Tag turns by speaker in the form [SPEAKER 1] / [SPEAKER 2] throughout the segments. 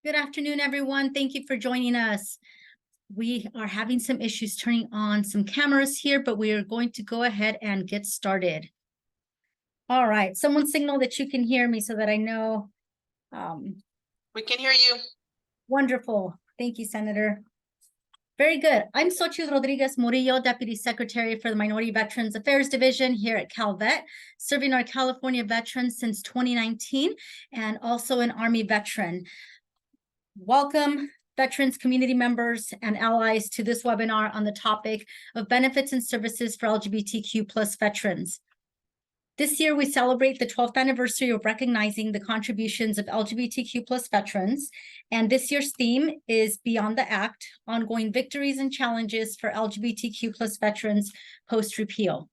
[SPEAKER 1] Good afternoon, everyone. Thank you for joining us. We are having some issues turning on some cameras here, but we are going to go ahead and get started. All right, someone signal that you can hear me so that I know.
[SPEAKER 2] We can hear you.
[SPEAKER 1] Wonderful. Thank you, Senator. Very good. I'm Xochitl Rodriguez Murillo, Deputy Secretary for the Minority Veterans Affairs Division here at CalVet, serving our California veterans since 2019 and also an Army veteran. Welcome, veterans, community members, and allies to this webinar on the topic of benefits and services for LGBTQ plus veterans. This year, we celebrate the 12th anniversary of recognizing the contributions of LGBTQ plus veterans. And this year's theme is Beyond the Act, Ongoing Victories and Challenges for LGBTQ plus veterans post-repeal.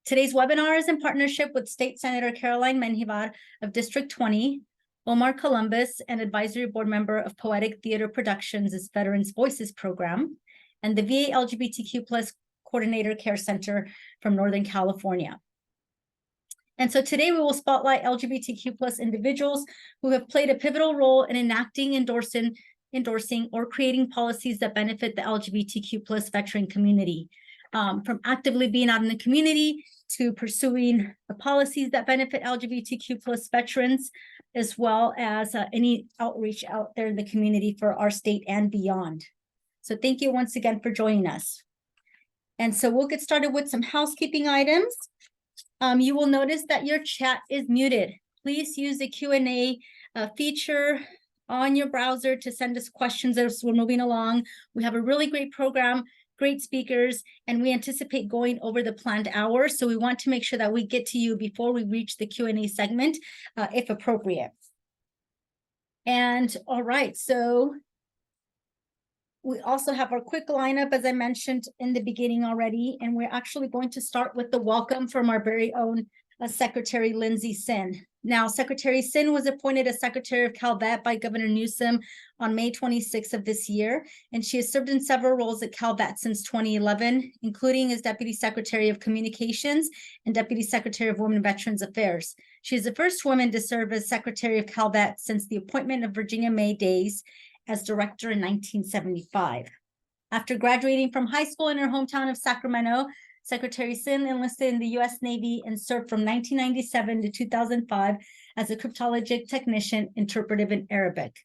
[SPEAKER 1] Today's webinar is in partnership with State Senator Caroline Menjivar of District 20, Omar Columbus, an advisory board member of Poetic Theater Productions' Veterans Voices program, and the VA LGBTQ plus Coordinator Care Center from Northern California. And so today we will spotlight LGBTQ plus individuals who have played a pivotal role in enacting, endorsing, or creating policies that benefit the LGBTQ plus veteran community. From actively being out in the community to pursuing the policies that benefit LGBTQ plus veterans, as well as any outreach out there in the community for our state and beyond. So thank you once again for joining us. And so we'll get started with some housekeeping items. You will notice that your chat is muted. Please use the Q&A feature on your browser to send us questions as we're moving along. We have a really great program, great speakers, and we anticipate going over the planned hour. So we want to make sure that we get to you before we reach the Q&A segment, if appropriate. And all right, so we also have our quick lineup, as I mentioned in the beginning already, and we're actually going to start with the welcome from our very own Secretary Lindsay Sin. Now, Secretary Sin was appointed as Secretary of CalVet by Governor Newsom on May 26th of this year, and she has served in several roles at CalVet since 2011, including as Deputy Secretary of Communications and Deputy Secretary of Women and Veterans Affairs. She is the first woman to serve as Secretary of CalVet since the appointment of Virginia May Days as director in 1975. After graduating from high school in her hometown of Sacramento, Secretary Sin enlisted in the U.S. Navy and served from 1997 to 2005 as a cryptologic technician, interpretive in Arabic.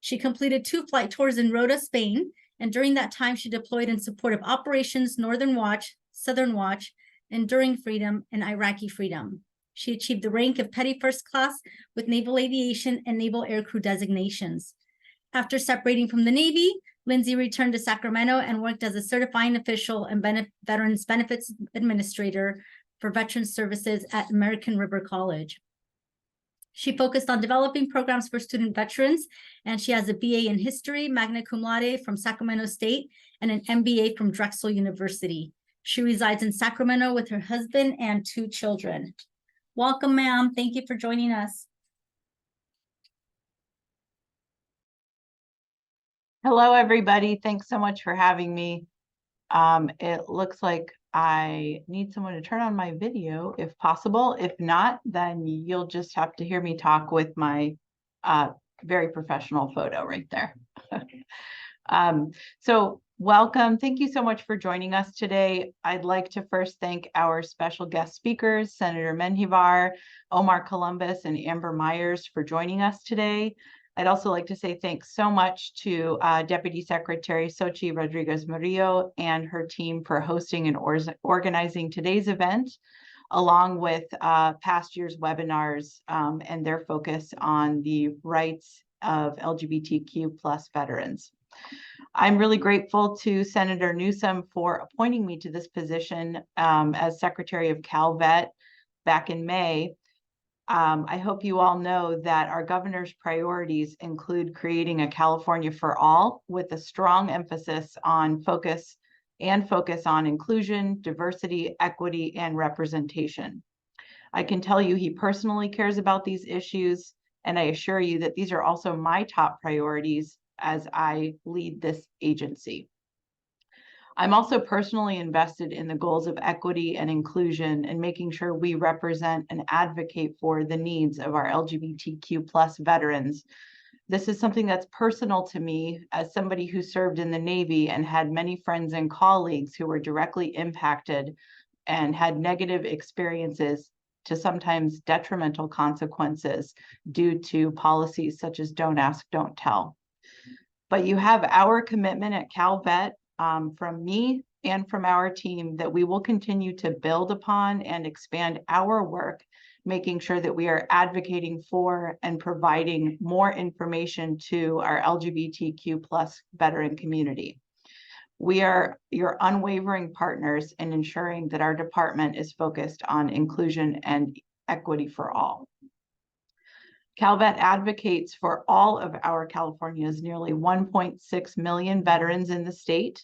[SPEAKER 1] She completed 2 flight tours in Rota, Spain, and during that time, she deployed in support of Operations Northern Watch, Southern Watch, Enduring Freedom, and Iraqi Freedom. She achieved the rank of Petty First Class with Naval Aviation and Naval Aircrew designations. After separating from the Navy, Lindsay returned to Sacramento and worked as a certifying official and Veterans Benefits Administrator for Veterans Services at American River College. She focused on developing programs for student veterans, and she has a BA in History, magna cum laude from Sacramento State, and an MBA from Drexel University. She resides in Sacramento with her husband and 2 children. Welcome, ma'am. Thank you for joining us.
[SPEAKER 3] Hello, everybody. Thanks so much for having me. It looks like I need someone to turn on my video if possible. If not, then you'll just have to hear me talk with my very professional photo right there. So welcome. Thank you so much for joining us today. I'd like to first thank our special guest speakers, Senator Menjivar, Omar Columbus, and Amber Myers for joining us today. I'd also like to say thanks so much to Deputy Secretary Xochitl Rodriguez Murillo and her team for hosting and organizing today's event, along with past year's webinars and their focus on the rights of LGBTQ plus veterans. I'm really grateful to Senator Newsom for appointing me to this position as Secretary of CalVet back in May. I hope you all know that our governor's priorities include creating a California for all with a strong emphasis on focus on inclusion, diversity, equity, and representation. I can tell you he personally cares about these issues, and I assure you that these are also my top priorities as I lead this agency. I'm also personally invested in the goals of equity and inclusion and making sure we represent and advocate for the needs of our LGBTQ plus veterans This is something that's personal to me as somebody who served in the Navy and had many friends and colleagues who were directly impacted and had negative experiences to sometimes detrimental consequences due to policies such as don't ask, don't tell. But you have our commitment at CalVet from me and from our team that we will continue to build upon and expand our work, making sure that we are advocating for and providing more information to our LGBTQ+ veteran community. We are your unwavering partners in ensuring that our department is focused on inclusion and equity for all. CalVet advocates for all of our California's nearly 1.6 million veterans in the state.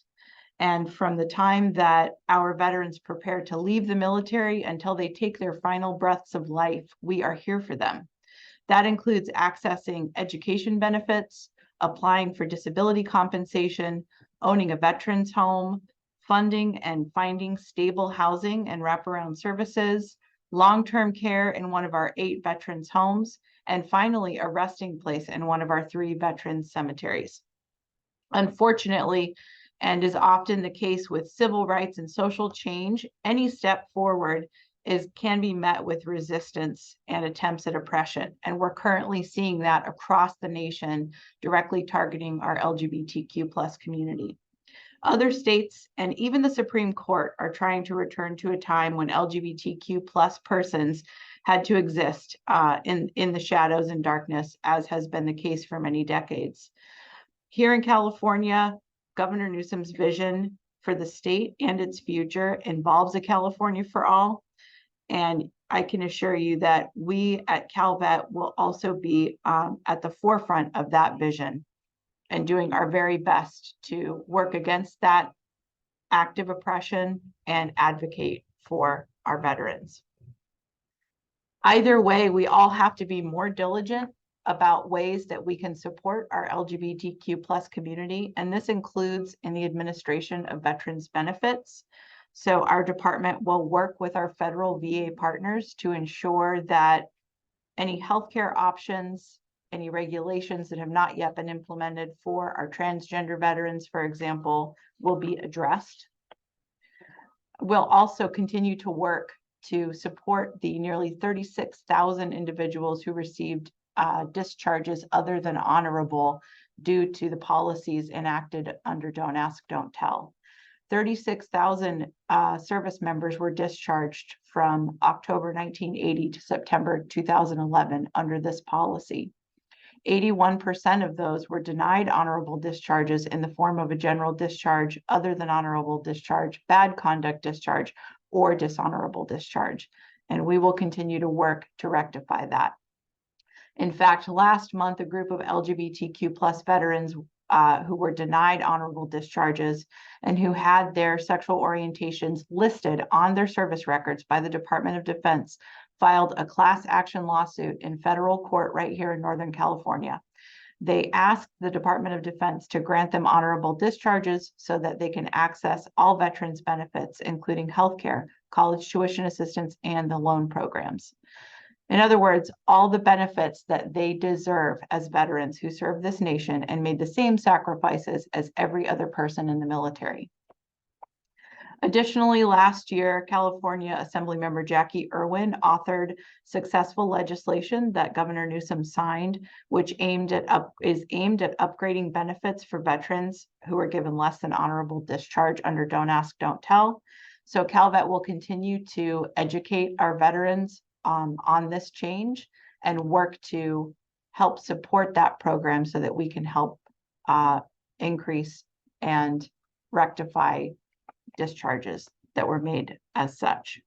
[SPEAKER 3] And from the time that our veterans prepare to leave the military until they take their final breaths of life, we are here for them. That includes accessing education benefits, applying for disability compensation, owning a veteran's home, funding and finding stable housing and wraparound services, long-term care in one of our 8 veterans' homes, and finally, a resting place in one of our 3 veterans' cemeteries. Unfortunately, and is often the case with civil rights and social change, any step forward can be met with resistance and attempts at oppression. And we're currently seeing that across the nation, directly targeting our LGBTQ+ community. Other states and even the Supreme Court are trying to return to a time when LGBTQ+ persons had to exist in the shadows and darkness, as has been the case for many decades. Here in California, Governor Newsom's vision for the state and its future involves a California for all. And I can assure you that we at CalVet will also be at the forefront of that vision and doing our very best to work against that active oppression and advocate for our veterans. Either way, we all have to be more diligent about ways that we can support our LGBTQ+ community, and this includes in the administration of veterans benefits. So our department will work with our federal VA partners to ensure that any healthcare options, any regulations that have not yet been implemented for our transgender veterans, for example, will be addressed. We'll also continue to work to support the nearly 36,000 individuals who received discharges other than honorable due to the policies enacted under Don't Ask, Don't Tell. 36,000 service members were discharged from October 1980 to September 2011 under this policy. 81% of those were denied honorable discharges in the form of a general discharge other than honorable discharge, bad conduct discharge, or dishonorable discharge. And we will continue to work to rectify that. In fact, last month, a group of LGBTQ+ veterans who were denied honorable discharges and who had their sexual orientations listed on their service records by the Department of Defense filed a class action lawsuit in federal court right here in Northern California. They asked the Department of Defense to grant them honorable discharges so that they can access all veterans benefits, including healthcare, college tuition assistance, and the loan programs. In other words, all the benefits that they deserve as veterans who served this nation and made the same sacrifices as every other person in the military. Additionally, last year, California Assemblymember Jackie Irwin authored successful legislation that Governor Newsom signed, which is aimed at upgrading benefits for veterans who are given less than honorable discharge under Don't Ask, Don't Tell. So CalVet will continue to educate our veterans on this change and work to help support that program so that we can help increase and rectify discharges that were made as such.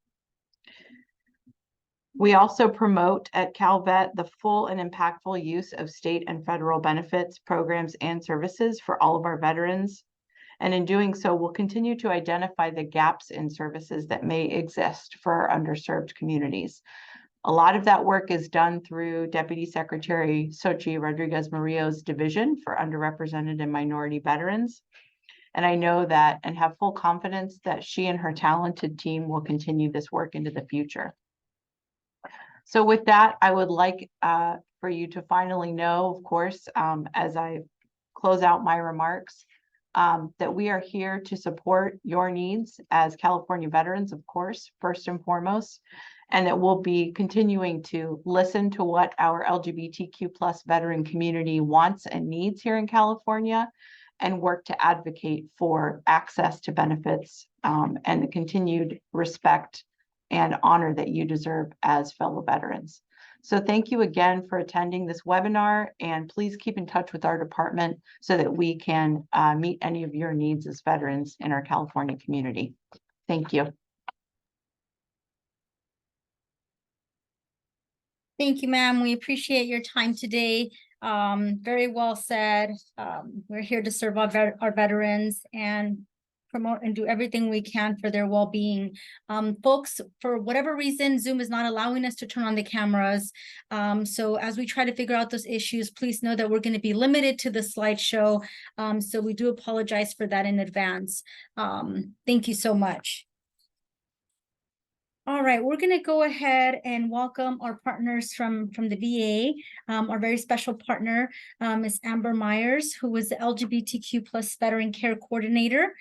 [SPEAKER 3] We also promote at CalVet the full and impactful use of state and federal benefits, programs, and services for all of our veterans. And in doing so, we'll continue to identify the gaps in services that may exist for our underserved communities. A lot of that work is done through Deputy Secretary Xochitl Rodriguez Murillo's division for underrepresented and minority veterans. And I know that and have full confidence that she and her talented team will continue this work into the future. So with that, I would like for for you to finally know, of course, as I close out my remarks, that we are here to support your needs as California veterans, of course, first and foremost, and that we'll be continuing to listen to what our LGBTQ plus veteran community wants and needs here in California, and work to advocate for access to benefits and the continued respect and honor that you deserve as fellow veterans. So thank you again for attending this webinar, and please keep in touch with our department so that we can meet any of your needs as veterans in our California community. Thank you.
[SPEAKER 1] Thank you, ma'am. We appreciate your time today. Very well said. We're here to serve our veterans and promote and do everything we can for their well-being. Folks, for whatever reason, Zoom is not allowing us to turn on the cameras. So as we try to figure out those issues, please know that we're going to be limited to the slideshow. So we do apologize for that in advance. Thank you so much. All right, we're going to go ahead and welcome our partners from the VA. Our very special partner is Amber Myers, who is the LGBTQ plus veteran care coordinator.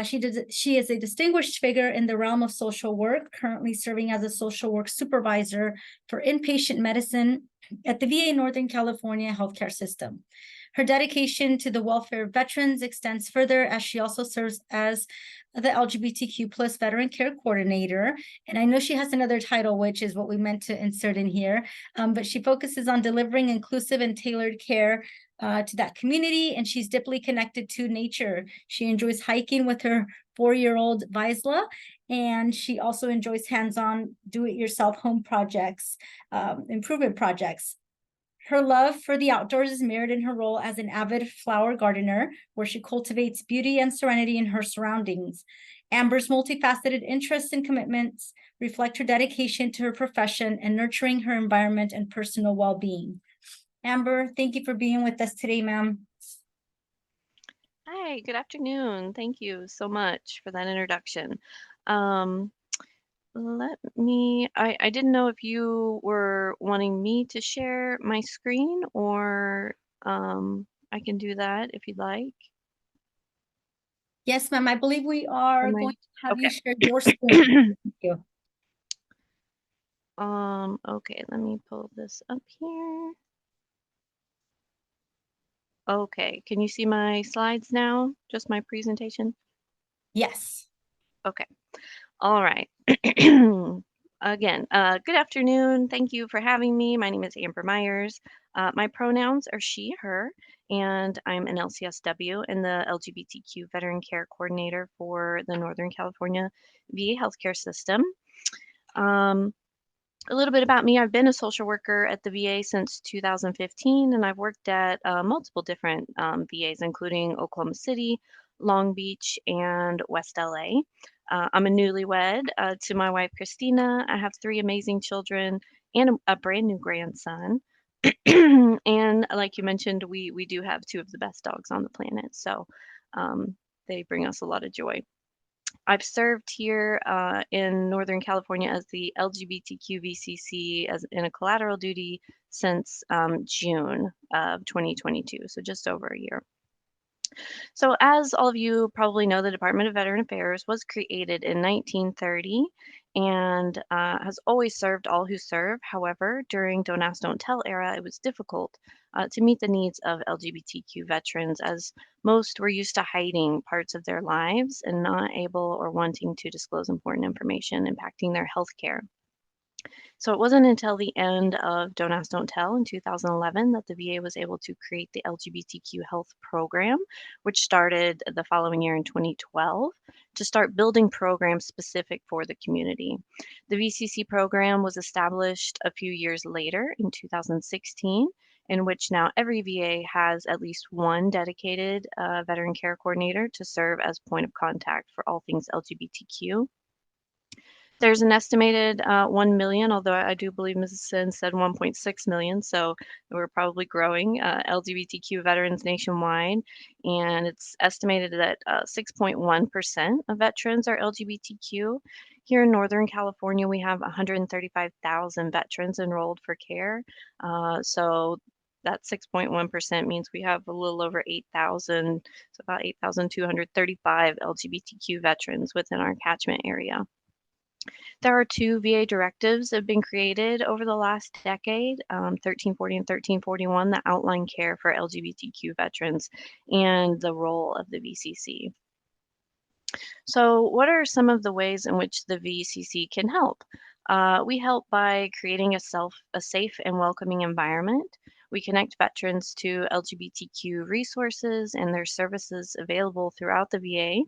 [SPEAKER 1] She is a distinguished figure in the realm of social work, currently serving as a social work supervisor for inpatient medicine at the VA Northern California healthcare system. Her dedication to the welfare of veterans extends further, as she also serves as the LGBTQ plus veteran care coordinator. And I know she has another title, which is what we meant to insert in here, but she focuses on delivering inclusive and tailored care to that community, and she's deeply connected to nature. She enjoys hiking with her 4-year-old Vaisla, and she also enjoys hands-on do-it-yourself home projects, improvement projects. Her love for the outdoors is mirrored in her role as an avid flower gardener, where she cultivates beauty and serenity in her surroundings. Amber's multifaceted interests and commitments reflect her dedication to her profession and nurturing her environment and personal well-being. Amber, thank you for being with us today, ma'am.
[SPEAKER 4] Hi, good afternoon. Thank you so much for that introduction. I didn't know if you were wanting me to share my screen, or I can do that if you'd like.
[SPEAKER 1] Yes, ma'am. I believe we are going to have you
[SPEAKER 4] Okay.
[SPEAKER 1] share your screen. Thank you.
[SPEAKER 4] Okay, let me pull this up here. Okay, can you see my slides now? Just my presentation?
[SPEAKER 1] Yes.
[SPEAKER 4] Okay. All right. Again, good afternoon. Thank you for having me. My name is Amber Myers. My pronouns are she, her, and I'm an LCSW and the LGBTQ Veteran Care Coordinator for the Northern California VA healthcare system. A little bit about me. I've been a social worker at the VA since 2015, and I've worked at multiple different VAs, including Oklahoma City, Long Beach, and West LA. I'm a newlywed to my wife, Christina. I have 3 amazing children and a brand new grandson. And like you mentioned, we do have 2 of the best dogs on the planet. So they bring us a lot of joy. I've served here in Northern California as the LGBTQ VCC in a collateral duty since June of 2022, so just over a year. So as all of you probably know, the Department of Veteran Affairs was created in 1930 and has always served all who serve. However, during Don't Ask, Don't Tell era, it was difficult to meet the needs of LGBTQ veterans, as most were used to hiding parts of their lives and not able or wanting to disclose important information impacting their health care. So it wasn't until the end of Don't Ask, Don't Tell in 2011 that the VA was able to create the LGBTQ health program, which started the following year in 2012 to start building programs specific for the community. The VCC program was established a few years later in 2016, in which now every VA has at least one dedicated veteran care coordinator to serve as point of contact for all things LGBTQ. There's an estimated 1 million, although I do believe Mrs. Sin said 1.6 million, so we're probably growing LGBTQ veterans nationwide, and it's estimated that 6.1% of veterans are LGBTQ. Here in Northern California, we have 135,000 veterans enrolled for care. So that 6.1% means we have a little over 8,000, so about 8,235 LGBTQ veterans within our catchment area. There are two VA directives that have been created over the last decade, 1340 and 1341, that outline care for LGBTQ veterans and the role of the VCC. So what are some of the ways in which the VCC can help? We help by creating a safe and welcoming environment. We connect veterans to LGBTQ resources and their services available throughout the VA.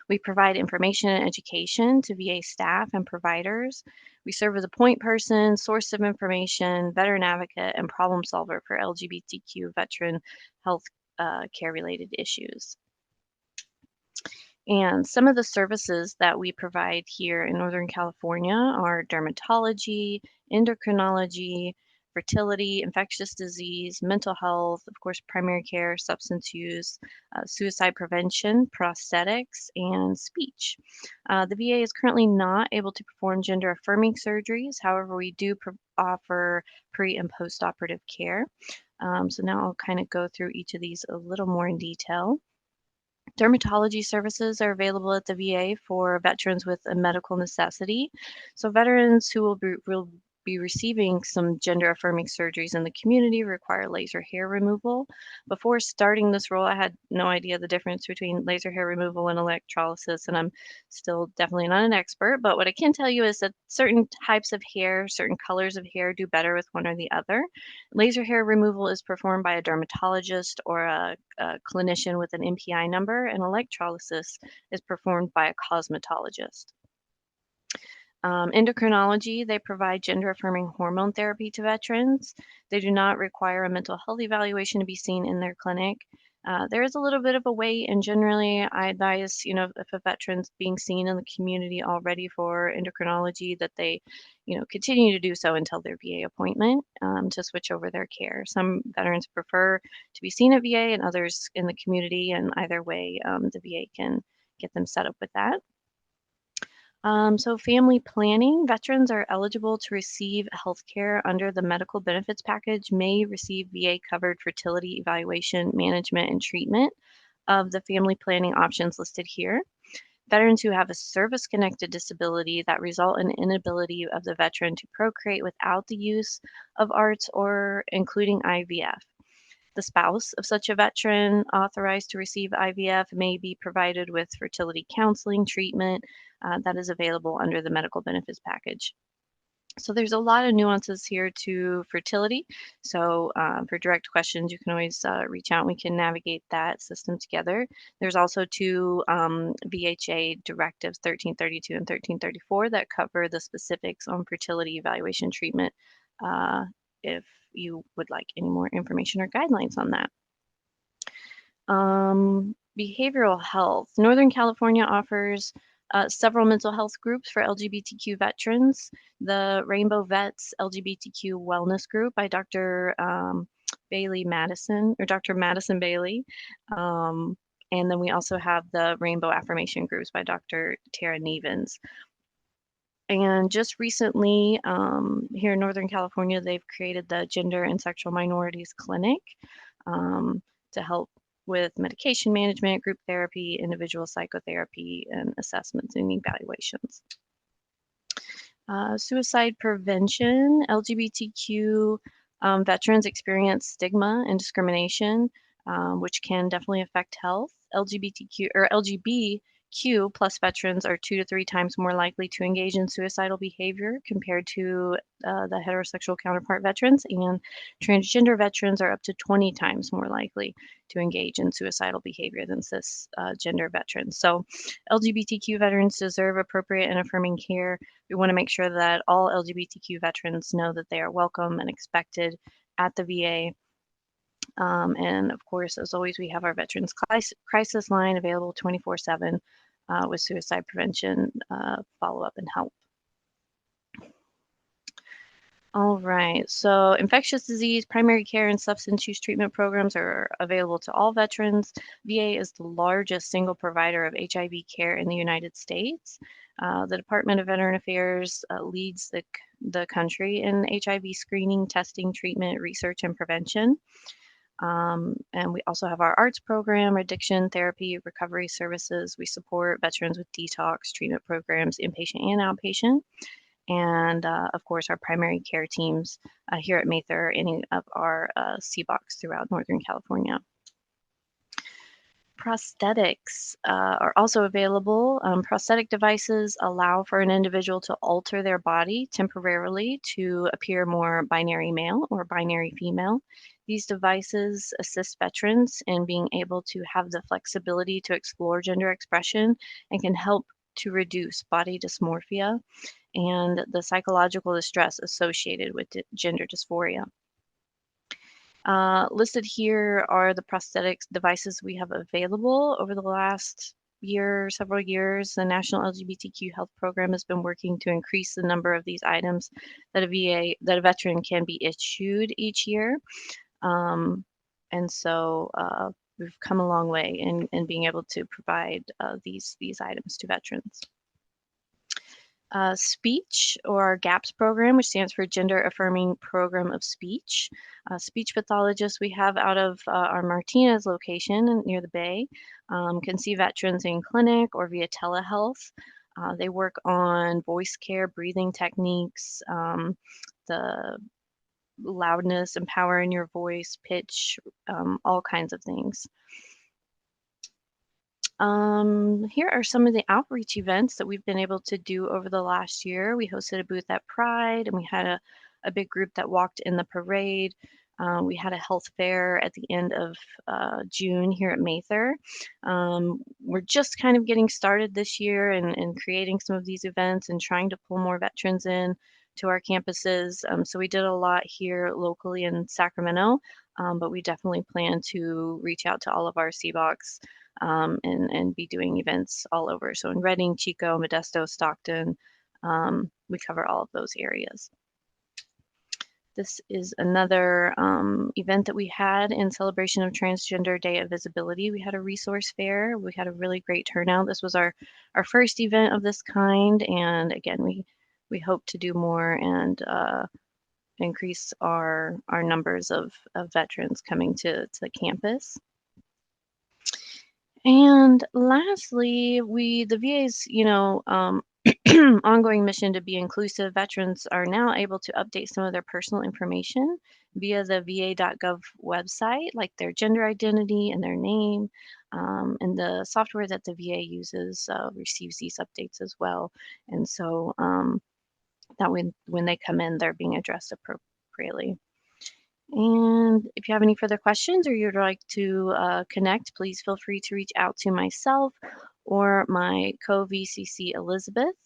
[SPEAKER 4] We provide information and education to VA staff and providers. We serve as a point person, source of information, veteran advocate, and problem solver for LGBTQ veteran health care related issues. And some of the services that we provide here in Northern California are dermatology, endocrinology, fertility, infectious disease, mental health, of course, primary care, substance use, suicide prevention, prosthetics, and speech. The VA is currently not able to perform gender affirming surgeries. However, we do offer pre and post operative care. So now I'll kind of go through each of these a little more in detail. Dermatology services are available at the VA for veterans with a medical necessity. So veterans who will be receiving some gender affirming surgeries in the community require laser hair removal. Before starting this role, I had no idea the difference between laser hair removal and electrolysis, and I'm still definitely not an expert, but what I can tell you is that certain types of hair, certain colors of hair do better with one or the other. Laser hair removal is performed by a dermatologist or a clinician with an NPI number, and electrolysis is performed by a cosmetologist. Endocrinology, they provide gender-affirming hormone therapy to veterans. They do not require a mental health evaluation to be seen in their clinic. There is a little bit of a wait, and generally I advise, if a veteran's being seen in the community already for endocrinology, that they, continue to do so until their VA appointment to switch over their care. Some veterans prefer to be seen at VA and others in the community, and either way, the VA can get them set up with that. So family planning, veterans are eligible to receive health care under the medical benefits package, may receive VA-covered fertility evaluation, management, and treatment of the family planning options listed here. Veterans who have a service-connected disability that result in inability of the veteran to procreate without the use of ARTS or including IVF. The spouse of such a veteran authorized to receive IVF may be provided with fertility counseling treatment that is available under the medical benefits package. So there's a lot of nuances here to fertility. So for direct questions, you can always reach out. We can navigate that system together. There's also two VHA directives, 1332 and 1334, that cover the specifics on fertility evaluation treatment if you would like any more information or guidelines on that. Behavioral health. Northern California offers several mental health groups for LGBTQ veterans. The Rainbow Vets LGBTQ Wellness Group by Dr. Bailey Madison, or Dr. Madison Bailey. And then we also have the Rainbow Affirmation Groups by Dr. Tara Nevins. And just recently, here in Northern California, they've created the Gender and Sexual Minorities Clinic to help with medication management, group therapy, individual psychotherapy, and assessments and evaluations. Suicide prevention, LGBTQ veterans experience stigma and discrimination, which can definitely affect health. LGBTQ plus veterans are 2 to 3 times more likely to engage in suicidal behavior compared to the heterosexual counterpart veterans, and transgender veterans are up to 20 times more likely to engage in suicidal behavior than cisgender veterans. So LGBTQ veterans deserve appropriate and affirming care. We want to make sure that all LGBTQ veterans know that they are welcome and expected at the VA. And of course, as always, we have our Veterans Crisis Line available 24/7 with suicide prevention, follow-up, and help. All right, so infectious disease, primary care, and substance use treatment programs are available to all veterans. VA is the largest single provider of HIV care in the United States. The Department of Veteran Affairs leads the country in HIV screening, testing, treatment, research, and prevention. And we also have our arts program, addiction therapy, recovery services. We support veterans with detox treatment programs, inpatient and outpatient. And of course, our primary care teams here at Mather, any of our CBOCs throughout Northern California. Prosthetics are also available. Prosthetic devices allow for an individual to alter their body temporarily to appear more binary male or binary female. These devices assist veterans in being able to have the flexibility to explore gender expression and can help to reduce body dysmorphia and the psychological distress associated with gender dysphoria. Listed here are the prosthetics devices we have available. Over the last several years, the National LGBTQ Health Program has been working to increase the number of these items that a veteran can be issued each year. And so we've come a long way in being able to provide these items to veterans. Speech, or our GAPS program, which stands for Gender Affirming Program of Speech. Speech pathologists we have out of our Martinez location near the Bay can see veterans in clinic or via telehealth. They work on voice care, breathing techniques, the loudness and power in your voice, pitch, all kinds of things. Here are some of the outreach events that we've been able to do over the last year. We hosted a booth at Pride, and we had a big group that walked in the parade. We had a health fair at the end of June here at Mather. We're just kind of getting started this year and creating some of these events and trying to pull more veterans in to our campuses. So we did a lot here locally in Sacramento, but we definitely plan to reach out to all of our CBOCs and be doing events all over. So in Redding, Chico, Modesto, Stockton, we cover all of those areas. This is another event that we had in celebration of Transgender Day of Visibility. We had a resource fair. We had a really great turnout. This was our first event of this kind. And again, we hope to do more and increase our numbers of veterans coming to the campus. And lastly, the VA's, ongoing mission to be inclusive, veterans are now able to update some of their personal information via the va.gov website, like their gender identity and their name. And the software that the VA uses receives these updates as well. And so that when they come in, they're being addressed appropriately. And if you have any further questions or you'd like to connect, please feel free to reach out to myself or my co-VCC Elizabeth.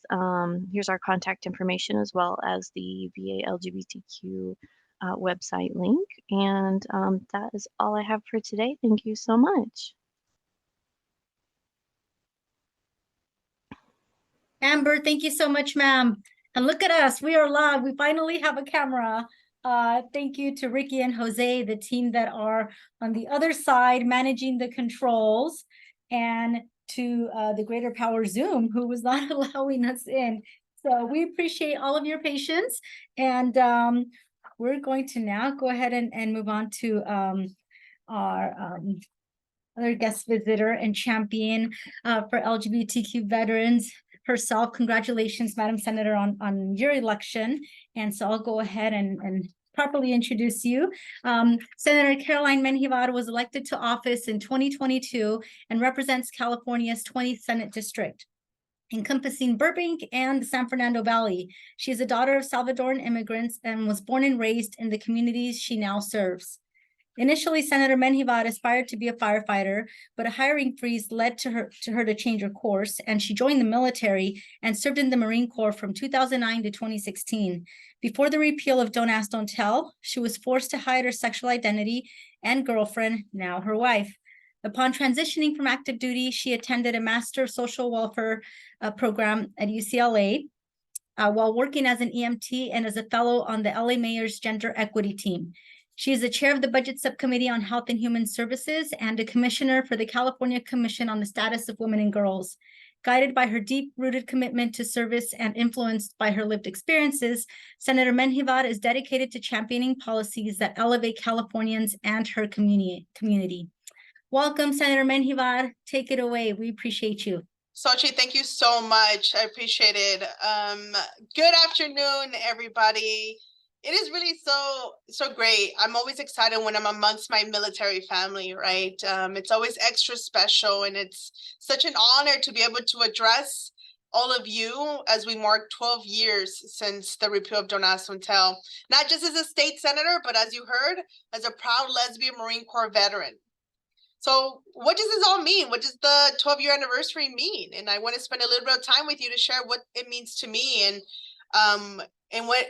[SPEAKER 4] Here's our contact information as well as the VA LGBTQ website link. And that is all I have for today. Thank you so much.
[SPEAKER 1] Amber, thank you so much, ma'am. And look at us, we are live. We finally have a camera. Thank you to Ricky and Jose, the team that are on the other side managing the controls, and to the Greater Power Zoom, who was not allowing us in. So we appreciate all of your patience, and we're going to now go ahead and move on to our other guest visitor and champion for LGBTQ veterans herself. Congratulations, Madam Senator, on your election. And so I'll go ahead and properly introduce you. Senator Caroline Menjivar was elected to office in 2022 and represents California's 20th Senate District, encompassing Burbank and the San Fernando Valley. She is a daughter of Salvadoran immigrants and was born and raised in the communities she now serves. Initially, Senator Menjivar aspired to be a firefighter, but a hiring freeze led to her to change her course, and she joined the military and served in the Marine Corps from 2009 to 2016. Before the repeal of Don't Ask, Don't Tell, she was forced to hide her sexual identity and girlfriend, now her wife. Upon transitioning from active duty, she attended a Master of Social Welfare program at UCLA while working as an EMT and as a fellow on the LA Mayor's Gender Equity Team. She is the chair of the Budget Subcommittee on Health and Human Services and a commissioner for the California Commission on the Status of Women and Girls. Guided by her deep-rooted commitment to service and influenced by her lived experiences, Senator Menjivar is dedicated to championing policies that elevate Californians and her community. Welcome, Senator Menjivar. Take it away. We appreciate you.
[SPEAKER 2] Sochi, thank you so much. I appreciate it. Good afternoon, everybody. It is really so great. I'm always excited when I'm amongst my military family, right? It's always extra special, and it's such an honor to be able to address all of you as we mark 12 years since the repeal of Don't Ask, Don't Tell, not just as a state senator, but as you heard, as a proud lesbian Marine Corps veteran. So what does this all mean? What does the 12-year anniversary mean? And I want to spend a little bit of time with you to share what it means to me and what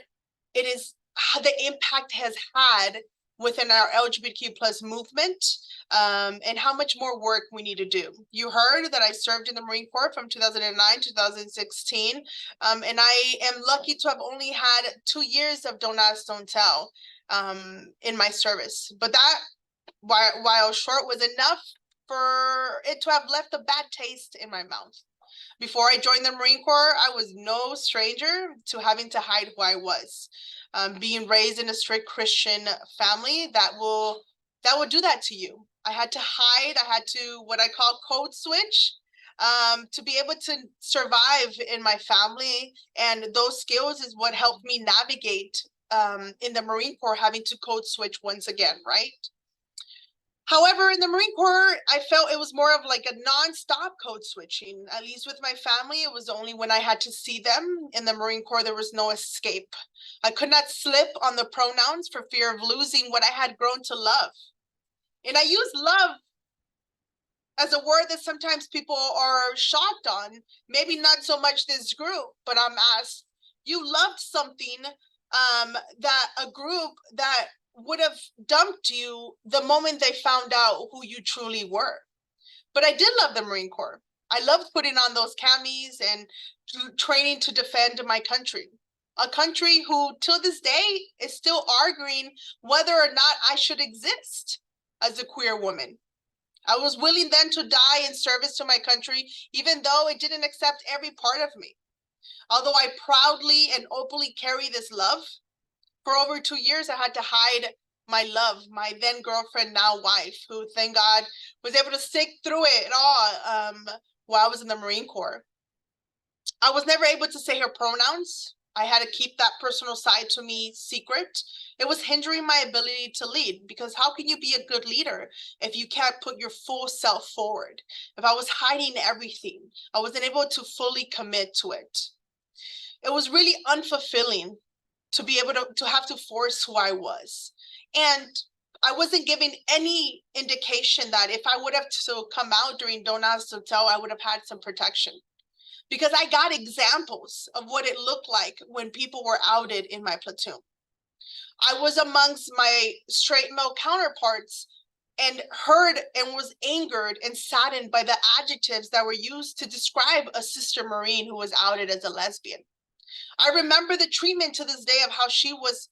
[SPEAKER 2] it is, how the impact has had within our LGBTQ plus movement, and how much more work we need to do. You heard that I served in the Marine Corps from 2009 to 2016, and I am lucky to have only had 2 years of Don't Ask, Don't Tell in my service. But that, while short, was enough for it to have left a bad taste in my mouth. Before I joined the Marine Corps, I was no stranger to having to hide who I was. Being raised in a strict Christian family that will do that to you. I had to hide. I had to, what I call, code switch, to be able to survive in my family. And those skills is what helped me navigate in the Marine Corps, having to code switch once again, right? However, in the Marine Corps, I felt it was more of like a nonstop code switching. At least with my family, it was only when I had to see them. In the Marine Corps, there was no escape. I could not slip on the pronouns for fear of losing what I had grown to love. And I use love as a word that sometimes people are shocked on. Maybe not so much this group, but I'm asked, you loved something that a group that would have dumped you the moment they found out who you truly were. But I did love the Marine Corps. I loved putting on those camis and training to defend my country. A country who, till this day, is still arguing whether or not I should exist as a queer woman. I was willing then to die in service to my country, even though it didn't accept every part of me. Although I proudly and openly carry this love, for over 2 years, I had to hide my love, my then girlfriend, now wife, who, thank God, was able to stick through it all while I was in the Marine Corps. I was never able to say her pronouns. I had to keep that personal side to me secret. It was hindering my ability to lead, because how can you be a good leader if you can't put your full self forward? If I was hiding everything, I wasn't able to fully commit to it. It was really unfulfilling to be able to have to force who I was. And I wasn't giving any indication that if I would have to come out during Don't Ask, Don't Tell, I would have had some protection. Because I got examples of what it looked like when people were outed in my platoon. I was amongst my straight male counterparts and heard and was angered and saddened by the adjectives that were used to describe a sister Marine who was outed as a lesbian. I remember the treatment to this day of how she was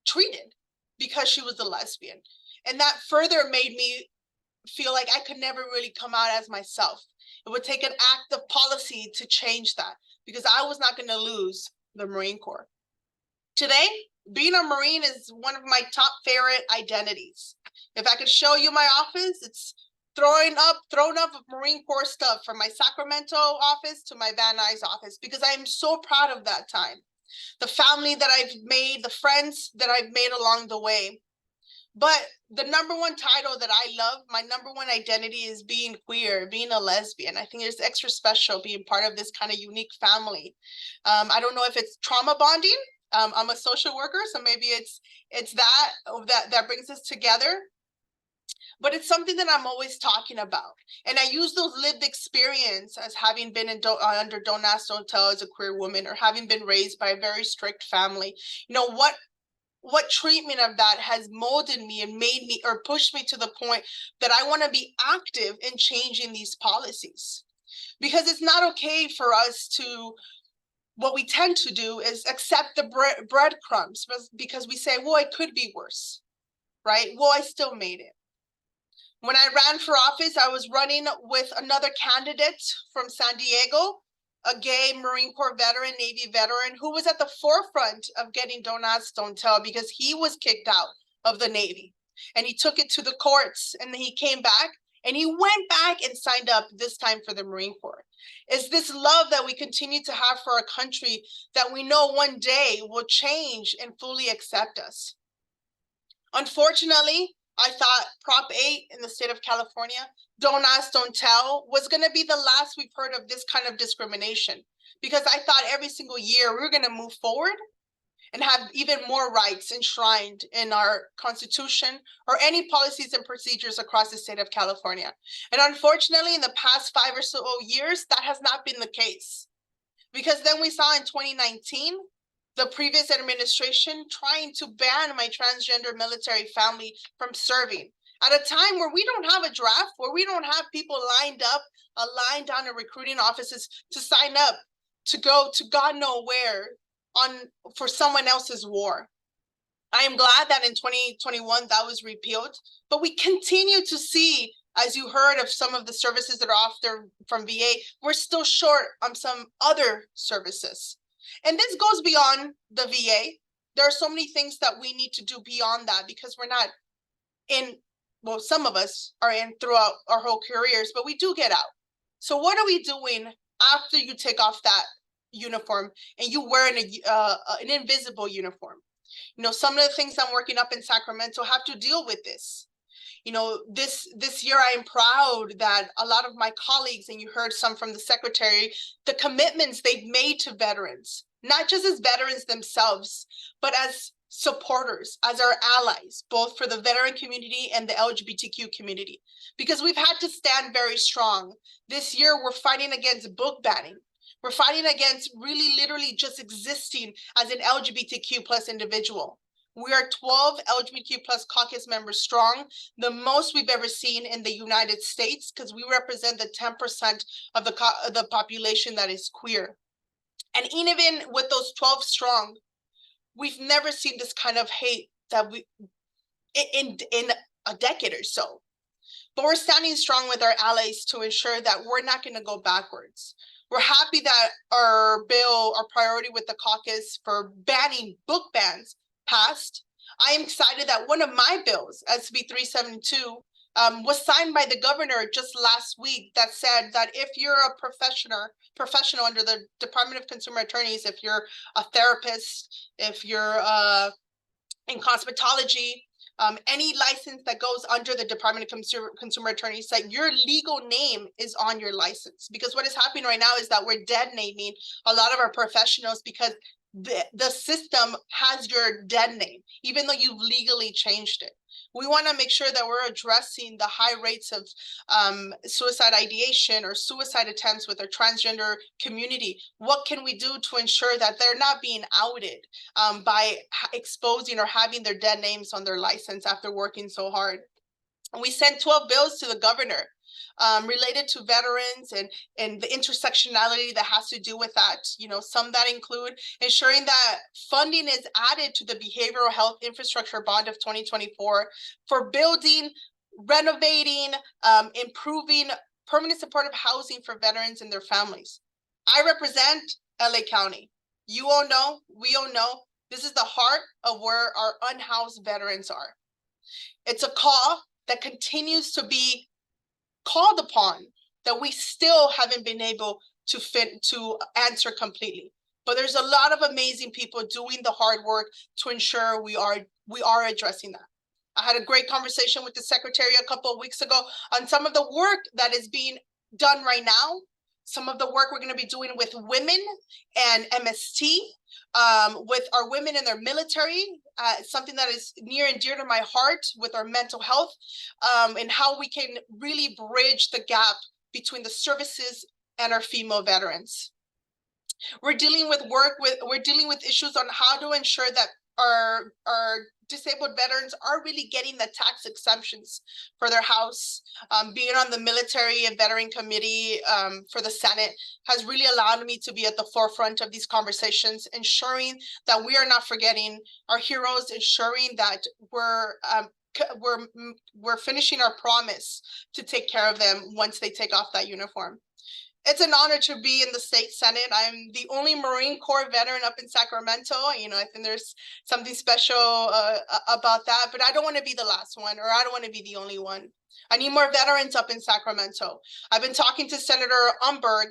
[SPEAKER 2] treated because she was a lesbian. And that further made me feel like I could never really come out as myself. It would take an act of policy to change that, because I was not going to lose the Marine Corps. Today, being a Marine is one of my top favorite identities. If I could show you my office, it's thrown up Marine Corps stuff from my Sacramento office to my Van Nuys office, because I am so proud of that time. The family that I've made, the friends that I've made along the way. But the number one title that I love, my number one identity, is being queer, being a lesbian. I think it's extra special being part of this kind of unique family. I don't know if it's trauma bonding. I'm a social worker, so maybe it's that brings us together. But it's something that I'm always talking about. And I use those lived experience as having been under Don't Ask, Don't Tell as a queer woman, or having been raised by a very strict family. You know, what treatment of that has molded me and made me, or pushed me to the point that I want to be active in changing these policies. Because it's not okay for us to, what we tend to do is accept the breadcrumbs, because we say, well, it could be worse, right? Well, I still made it. When I ran for office, I was running with another candidate from San Diego, a gay Marine Corps veteran, Navy veteran, who was at the forefront of getting Don't Ask, Don't Tell, because he was kicked out of the Navy. And he took it to the courts, and then he came back, and he went back and signed up, this time for the Marine Corps. It's this love that we continue to have for our country that we know one day will change and fully accept us. Unfortunately, I thought Prop 8 in the state of California, Don't Ask, Don't Tell, was going to be the last we've heard of this kind of discrimination, because I thought every single year we were going to move forward and have even more rights enshrined in our Constitution or any policies and procedures across the state of California. And unfortunately, in the past 5 or so years, that has not been the case. Because then we saw in 2019, the previous administration trying to ban my transgender military family from serving at a time where we don't have a draft, where we don't have people lined up, aligned on the recruiting offices to sign up to go to God know where for someone else's war. I am glad that in 2021 that was repealed, but we continue to see, as you heard of some of the services that are offered from VA, we're still short on some other services. And this goes beyond the VA. There are so many things that we need to do beyond that, because we're not in, well, some of us are in throughout our whole careers, but we do get out. So what are we doing after you take off that uniform and you wear an invisible uniform? You know, some of the things I'm working up in Sacramento have to deal with this. You know, this year I am proud that a lot of my colleagues, and you heard some from the secretary, the commitments they've made to veterans, not just as veterans themselves, but as supporters, as our allies, both for the veteran community and the LGBTQ community, because we've had to stand very strong. This year, we're fighting against book banning. We're fighting against really literally just existing as an LGBTQ plus individual. We are 12 LGBTQ plus caucus members strong, the most we've ever seen in the United States, because we represent the 10% of the population that is queer. And even with those 12 strong, we've never seen this kind of hate that we in a decade or so. But we're standing strong with our allies to ensure that we're not going to go backwards. We're happy that our bill, our priority with the caucus for banning book bans passed. I am excited that one of my bills, SB 372, was signed by the governor just last week, that said that if you're a professional under the Department of Consumer Attorneys, if you're a therapist, if you're in cosmetology, any license that goes under the Department of Consumer Attorneys, that your legal name is on your license. Because what is happening right now is that we're dead naming a lot of our professionals, because the system has your dead name, even though you've legally changed it. We want to make sure that we're addressing the high rates of suicide ideation or suicide attempts with our transgender community. What can we do to ensure that they're not being outed by exposing or having their dead names on their license after working so hard? And we sent 12 bills to the governor related to veterans and the intersectionality that has to do with that. You know, some that include ensuring that funding is added to the behavioral health infrastructure bond of 2024 for building, renovating, improving permanent supportive housing for veterans and their families. I represent LA County. You all know, we all know, this is the heart of where our unhoused veterans are. It's a call that continues to be called upon, that we still haven't been able to answer completely. But there's a lot of amazing people doing the hard work to ensure we are addressing that. I had a great conversation with the secretary a couple of weeks ago on some of the work that is being done right now, some of the work we're going to be doing with women and MST, with our women in their military, something that is near and dear to my heart, with our mental health, and how we can really bridge the gap between the services and our female veterans. We're dealing with issues on how to ensure that our disabled veterans are really getting the tax exemptions for their house. Being on the military and veteran committee for the Senate has really allowed me to be at the forefront of these conversations, ensuring that we are not forgetting our heroes, ensuring that we're we're finishing our promise to take care of them once they take off that uniform. It's an honor to be in the state Senate. I'm the only Marine Corps veteran up in Sacramento. You know, I think there's something special about that, but I don't want to be the last one, or I don't want to be the only one. I need more veterans up in Sacramento. I've been talking to Senator Umberg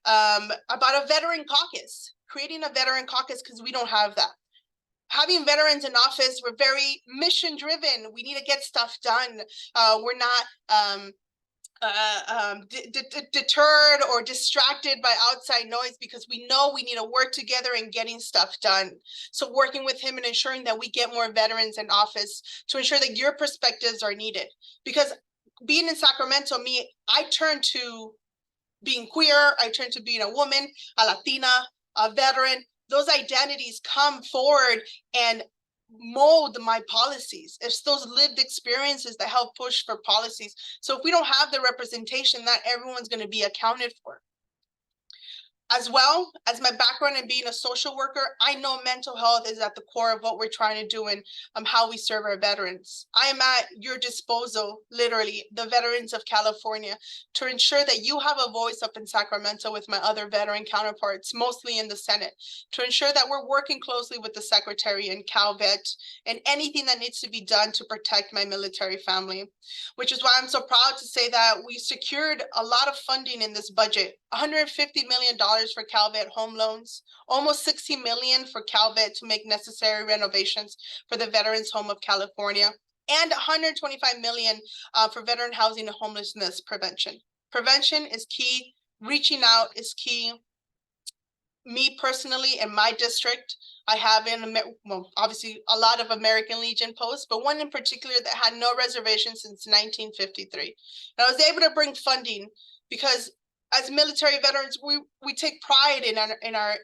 [SPEAKER 2] about a veteran caucus, creating a veteran caucus, because we don't have that. Having veterans in office, we're very mission driven. We need to get stuff done. We're not deterred or distracted by outside noise, because we know we need to work together in getting stuff done. So working with him and ensuring that we get more veterans in office to ensure that your perspectives are needed. Because being in Sacramento, I turned to being queer, I turned to being a woman, a Latina, a veteran. Those identities come forward and mold my policies. It's those lived experiences that help push for policies. So if we don't have the representation, not everyone's going to be accounted for. As well as my background in being a social worker, I know mental health is at the core of what we're trying to do and how we serve our veterans. I am at your disposal, literally, the veterans of California, to ensure that you have a voice up in Sacramento with my other veteran counterparts, mostly in the Senate, to ensure that we're working closely with the Secretary and CalVet and anything that needs to be done to protect my military family, which is why I'm so proud to say that we secured a lot of funding in this budget, $150 million for CalVet home loans, almost $60 million for CalVet to make necessary renovations for the Veterans Home of California, and $125 million for veteran housing and homelessness prevention. Prevention is key. Reaching out is key. Me personally, in my district, I have obviously a lot of American Legion posts, but one in particular that had no reservation since 1953. And I was able to bring funding because as military veterans, we take pride in our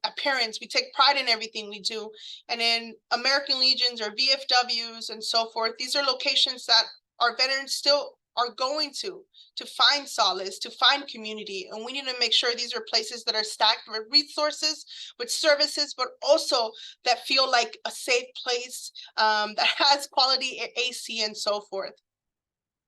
[SPEAKER 2] appearance. We take pride in everything we do. And in American Legions or VFWs and so forth, these are locations that our veterans still are going to find solace, to find community. And we need to make sure these are places that are stacked with resources, with services, but also that feel like a safe place, that has quality AC and so forth.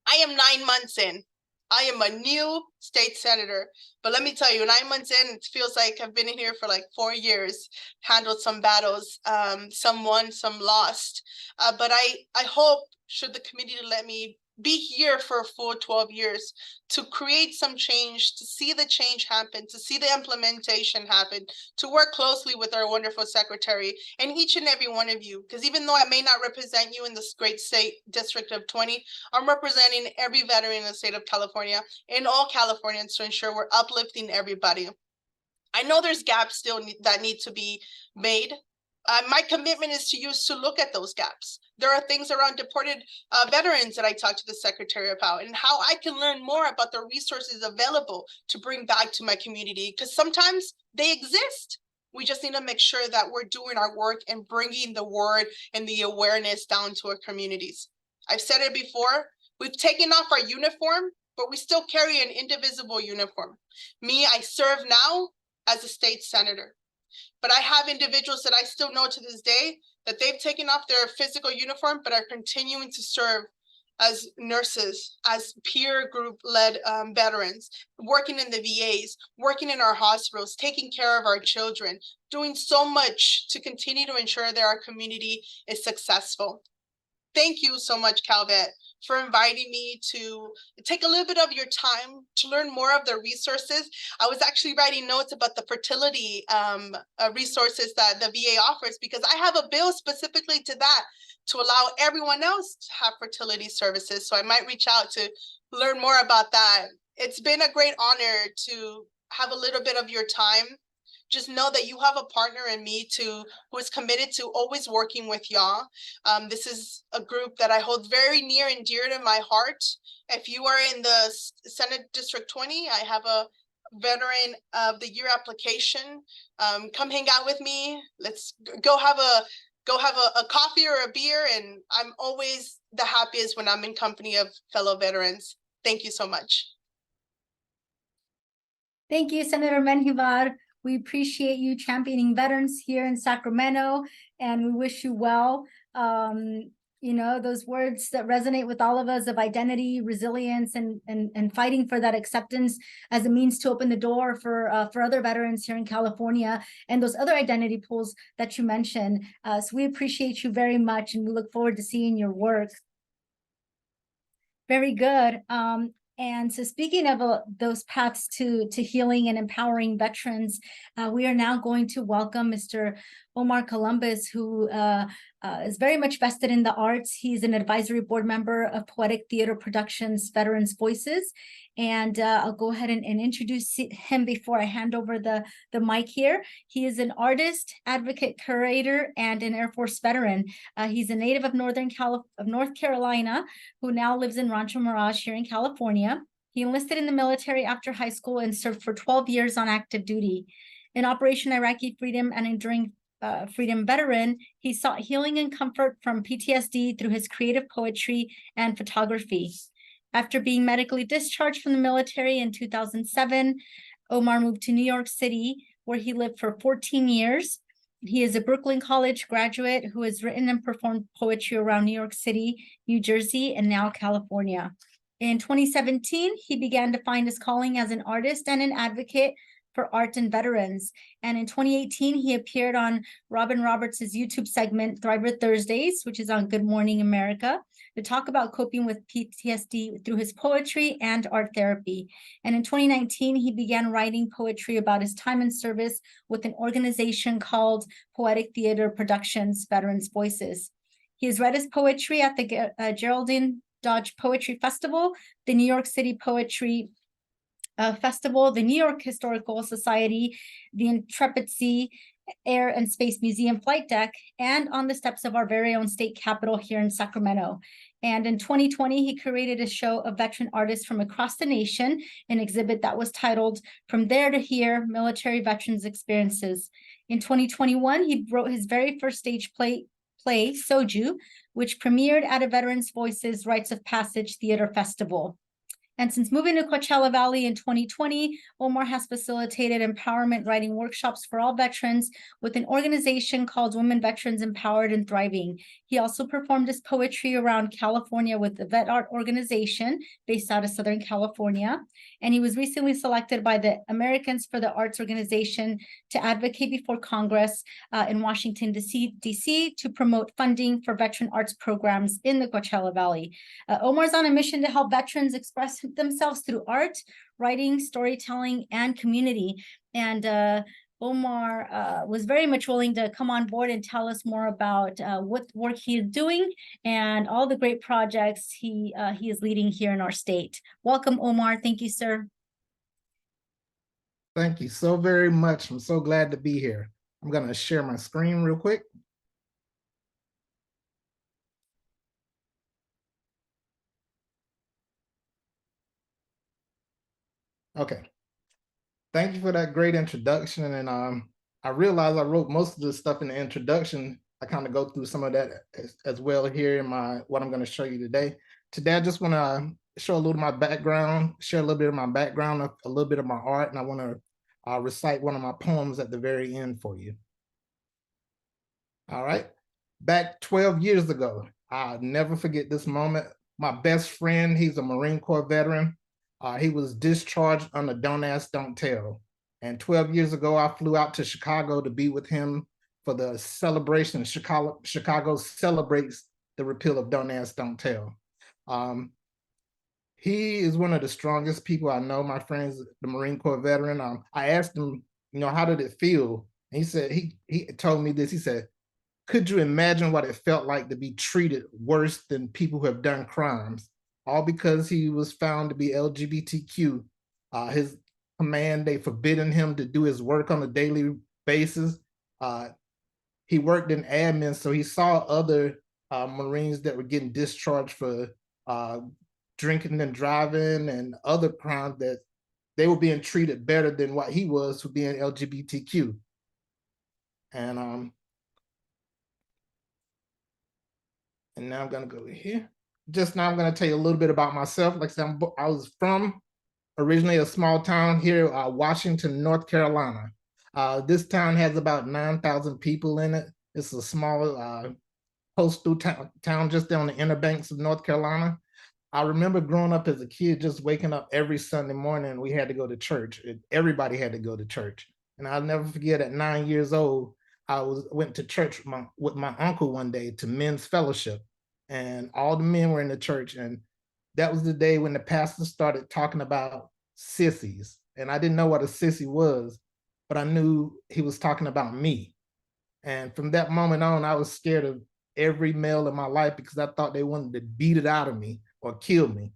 [SPEAKER 2] I am 9 months in. I am a new state senator, but let me tell you, 9 months in, it feels like I've been in here for like 4 years, handled some battles, some won, some lost. But I hope, should the committee let me be here for a full 12 years, to create some change, to see the change happen, to see the implementation happen, to work closely with our wonderful secretary and each and every one of you. Because even though I may not represent you in this great state district of 20, I'm representing every veteran in the state of California and all Californians to ensure we're uplifting everybody. I know there's gaps still that need to be made. My commitment is to look at those gaps. There are things around deported veterans that I talked to the secretary about, and how I can learn more about the resources available to bring back to my community, because sometimes they exist. We just need to make sure that we're doing our work and bringing the word and the awareness down to our communities. I've said it before, we've taken off our uniform, but we still carry an indivisible uniform. Me, I serve now as a state senator. But I have individuals that I still know to this day that they've taken off their physical uniform, but are continuing to serve as nurses, as peer group led veterans, working in the VAs, working in our hospitals, taking care of our children, doing so much to continue to ensure that our community is successful. Thank you so much, CalVet, for inviting me to take a little bit of your time to learn more of the resources. I was actually writing notes about the fertility resources that the VA offers, because I have a bill specifically to that, to allow everyone else to have fertility services. So I might reach out to learn more about that. It's been a great honor to have a little bit of your time. Just know that you have a partner in me who is committed to always working with y'all. This is a group that I hold very near and dear to my heart. If you are in the Senate District 20, I have a Veteran of the Year application. Come hang out with me. Let's go have a coffee or a beer. And I'm always the happiest when I'm in company of fellow veterans. Thank you so much.
[SPEAKER 1] Thank you, Senator Menjivar. We appreciate you championing veterans here in Sacramento, and we wish you well. You know, those words that resonate with all of us of identity, resilience, and fighting for that acceptance as a means to open the door for other veterans here in California and those other identity pools that you mentioned. So we appreciate you very much, and we look forward to seeing your work. Very good. And so speaking of those paths to healing and empowering veterans, we are now going to welcome Mr. Omar Columbus, who is very much vested in the arts. He's an advisory board member of Poetic Theater Productions Veterans Voices. And I'll go ahead and introduce him before I hand over the mic here. He is an artist, advocate, curator, and an Air Force veteran. He's a native of North Carolina, who now lives in Rancho Mirage here in California. He enlisted in the military after high school and served for 12 years on active duty. In Operation Iraqi Freedom and Enduring Freedom veteran, he sought healing and comfort from PTSD through his creative poetry and photography. After being medically discharged from the military in 2007, Omar moved to New York City, where he lived for 14 years. He is a Brooklyn College graduate who has written and performed poetry around New York City, New Jersey, and now California. In 2017, he began to find his calling as an artist and an advocate for art and veterans. And in 2018, he appeared on Robin Roberts' YouTube segment, Thriver Thursdays, which is on Good Morning America, to talk about coping with PTSD through his poetry and art therapy. And in 2019, he began writing poetry about his time in service with an organization called Poetic Theater Productions Veterans Voices. He has read his poetry at the Geraldine Dodge Poetry Festival, the New York City Poetry Festival, the New York Historical Society, the Intrepid Sea Air and Space Museum flight deck, and on the steps of our very own state capitol here in Sacramento. And in 2020, he curated a show of veteran artists from across the nation, an exhibit that was titled From There to Here, Military Veterans Experiences. In 2021, he wrote his very first stage play, Soju, which premiered at a Veterans Voices Rites of Passage Theater Festival. And since moving to Coachella Valley in 2020, Omar has facilitated empowerment writing workshops for all veterans with an organization called Women Veterans Empowered and Thriving. He also performed his poetry around California with the Vet Art Organization based out of Southern California. And he was recently selected by the Americans for the Arts Organization to advocate before Congress in Washington, D.C. to promote funding for veteran arts programs in the Coachella Valley. Omar's on a mission to help veterans express themselves through art, writing, storytelling, and community. And Omar was very much willing to come on board and tell us more about what work he is doing and all the great projects he is leading here in our state. Welcome, Omar. Thank you, sir.
[SPEAKER 5] Thank you so very much. I'm so glad to be here. I'm going to share my screen real quick. Okay. Thank you for that great introduction. And I realized I wrote most of the stuff in the introduction. I kind of go through some of that as well here in what I'm going to show you today. Today, I just want to show a little of my background, share a little bit of my background, a little bit of my art, and I want to recite one of my poems at the very end for you. All right. Back 12 years ago, I'll never forget this moment. My best friend, he's a Marine Corps veteran. He was discharged on the Don't Ask, Don't Tell. And 12 years ago, I flew out to Chicago to be with him for the celebration. Chicago celebrates the repeal of Don't Ask, Don't Tell. He is one of the strongest people I know, my friends, the Marine Corps veteran. I asked him, how did it feel? And he said, he told me this, he said, could you imagine what it felt like to be treated worse than people who have done crimes? All because he was found to be LGBTQ. His command, they forbidden him to do his work on a daily basis. He worked in admin, so he saw other Marines that were getting discharged for drinking and driving and other crimes, that they were being treated better than what he was for being LGBTQ. And now I'm gonna go here. Just now I'm gonna tell you a little bit about myself. Like I said, I was from originally a small town here, Washington, North Carolina. This town has about 9,000 people in it. It's a small coastal town just on the inner banks of North Carolina. I remember growing up as a kid, just waking up every Sunday morning. We had to go to church. Everybody had to go to church. And I'll never forget at 9 years old, went to church with my uncle one day to men's fellowship. And all the men were in the church. And that was the day when the pastor started talking about sissies. And I didn't know what a sissy was, but I knew he was talking about me. And from that moment on, I was scared of every male in my life because I thought they wanted to beat it out of me or kill me.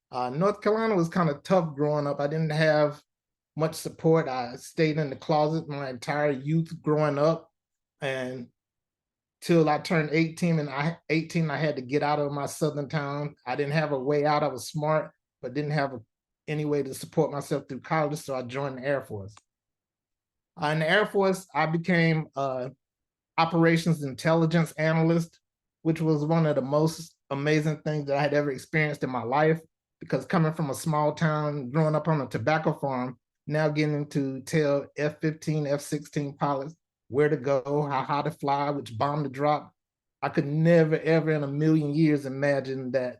[SPEAKER 5] North Carolina was kind of tough growing up. I didn't have much support. I stayed in the closet my entire youth growing up, and till I turned 18. And I had to get out of my southern town. I didn't have a way out. I was smart, but didn't have any way to support myself through college, so I joined the Air Force. In the Air Force, I became operations intelligence analyst, which was one of the most amazing things that I had ever experienced in my life, because coming from a small town, growing up on a tobacco farm, now getting to tell F-15, F-16 pilots where to go, how to fly, which bomb to drop. I could never, ever in a million years imagine that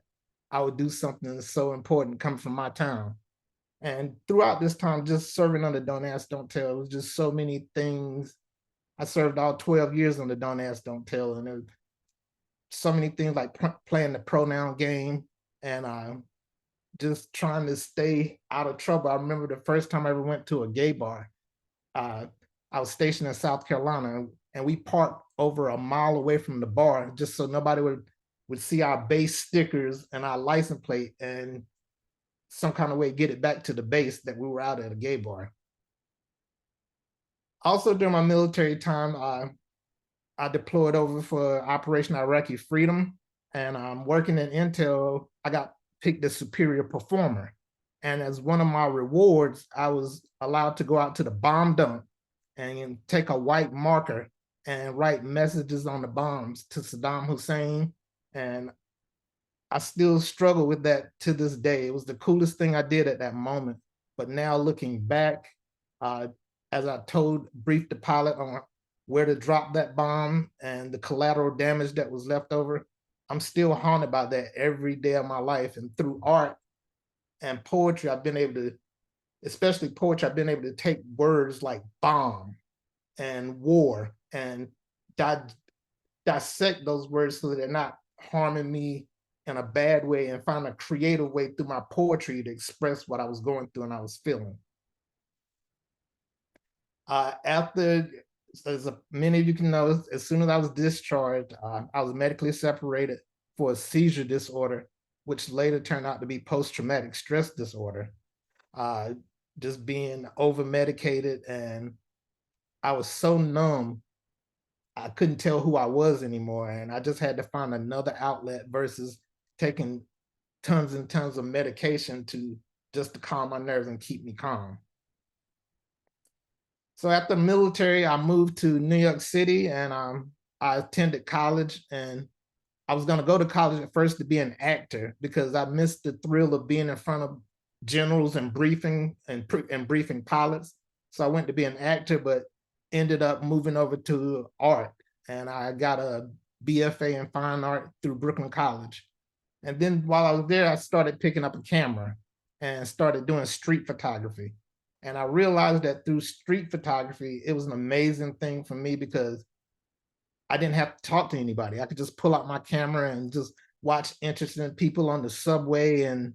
[SPEAKER 5] I would do something so important coming from my town. And throughout this time, just serving under Don't Ask, Don't Tell, it was just so many things. I served all 12 years on the Don't Ask, Don't Tell, and there were so many things like playing the pronoun game and just trying to stay out of trouble. I remember the first time I ever went to a gay bar. I was stationed in South Carolina, and we parked over a mile away from the bar just so nobody would see our base stickers and our license plate and some kind of way get it back to the base that we were out at a gay bar. Also during my military time, I deployed over for Operation Iraqi Freedom, and working in Intel, I got picked as superior performer. And as one of my rewards, I was allowed to go out to the bomb dump and take a white marker and write messages on the bombs to Saddam Hussein. And I still struggle with that to this day. It was the coolest thing I did at that moment. But now looking back, as I briefed the pilot on where to drop that bomb and the collateral damage that was left over, I'm still haunted by that every day of my life. And through art and poetry, I've been able to, especially poetry, I've been able to take words like bomb and war and dissect those words so that they're not harming me in a bad way, and find a creative way through my poetry to express what I was going through and I was feeling. After, as many of you can know, as soon as I was discharged, I was medically separated for a seizure disorder, which later turned out to be post-traumatic stress disorder. Just being over-medicated, and I was so numb, I couldn't tell who I was anymore, and I just had to find another outlet versus taking tons and tons of medication just to calm my nerves and keep me calm. So after military, I moved to New York City, and I attended college, and I was going to go to college at first to be an actor because I missed the thrill of being in front of generals and briefing pilots. So I went to be an actor, but ended up moving over to art, and I got a BFA in fine art through Brooklyn College. And then while I was there, I started picking up a camera and started doing street photography. And I realized that through street photography, it was an amazing thing for me because I didn't have to talk to anybody. I could just pull out my camera and just watch interesting people on the subway and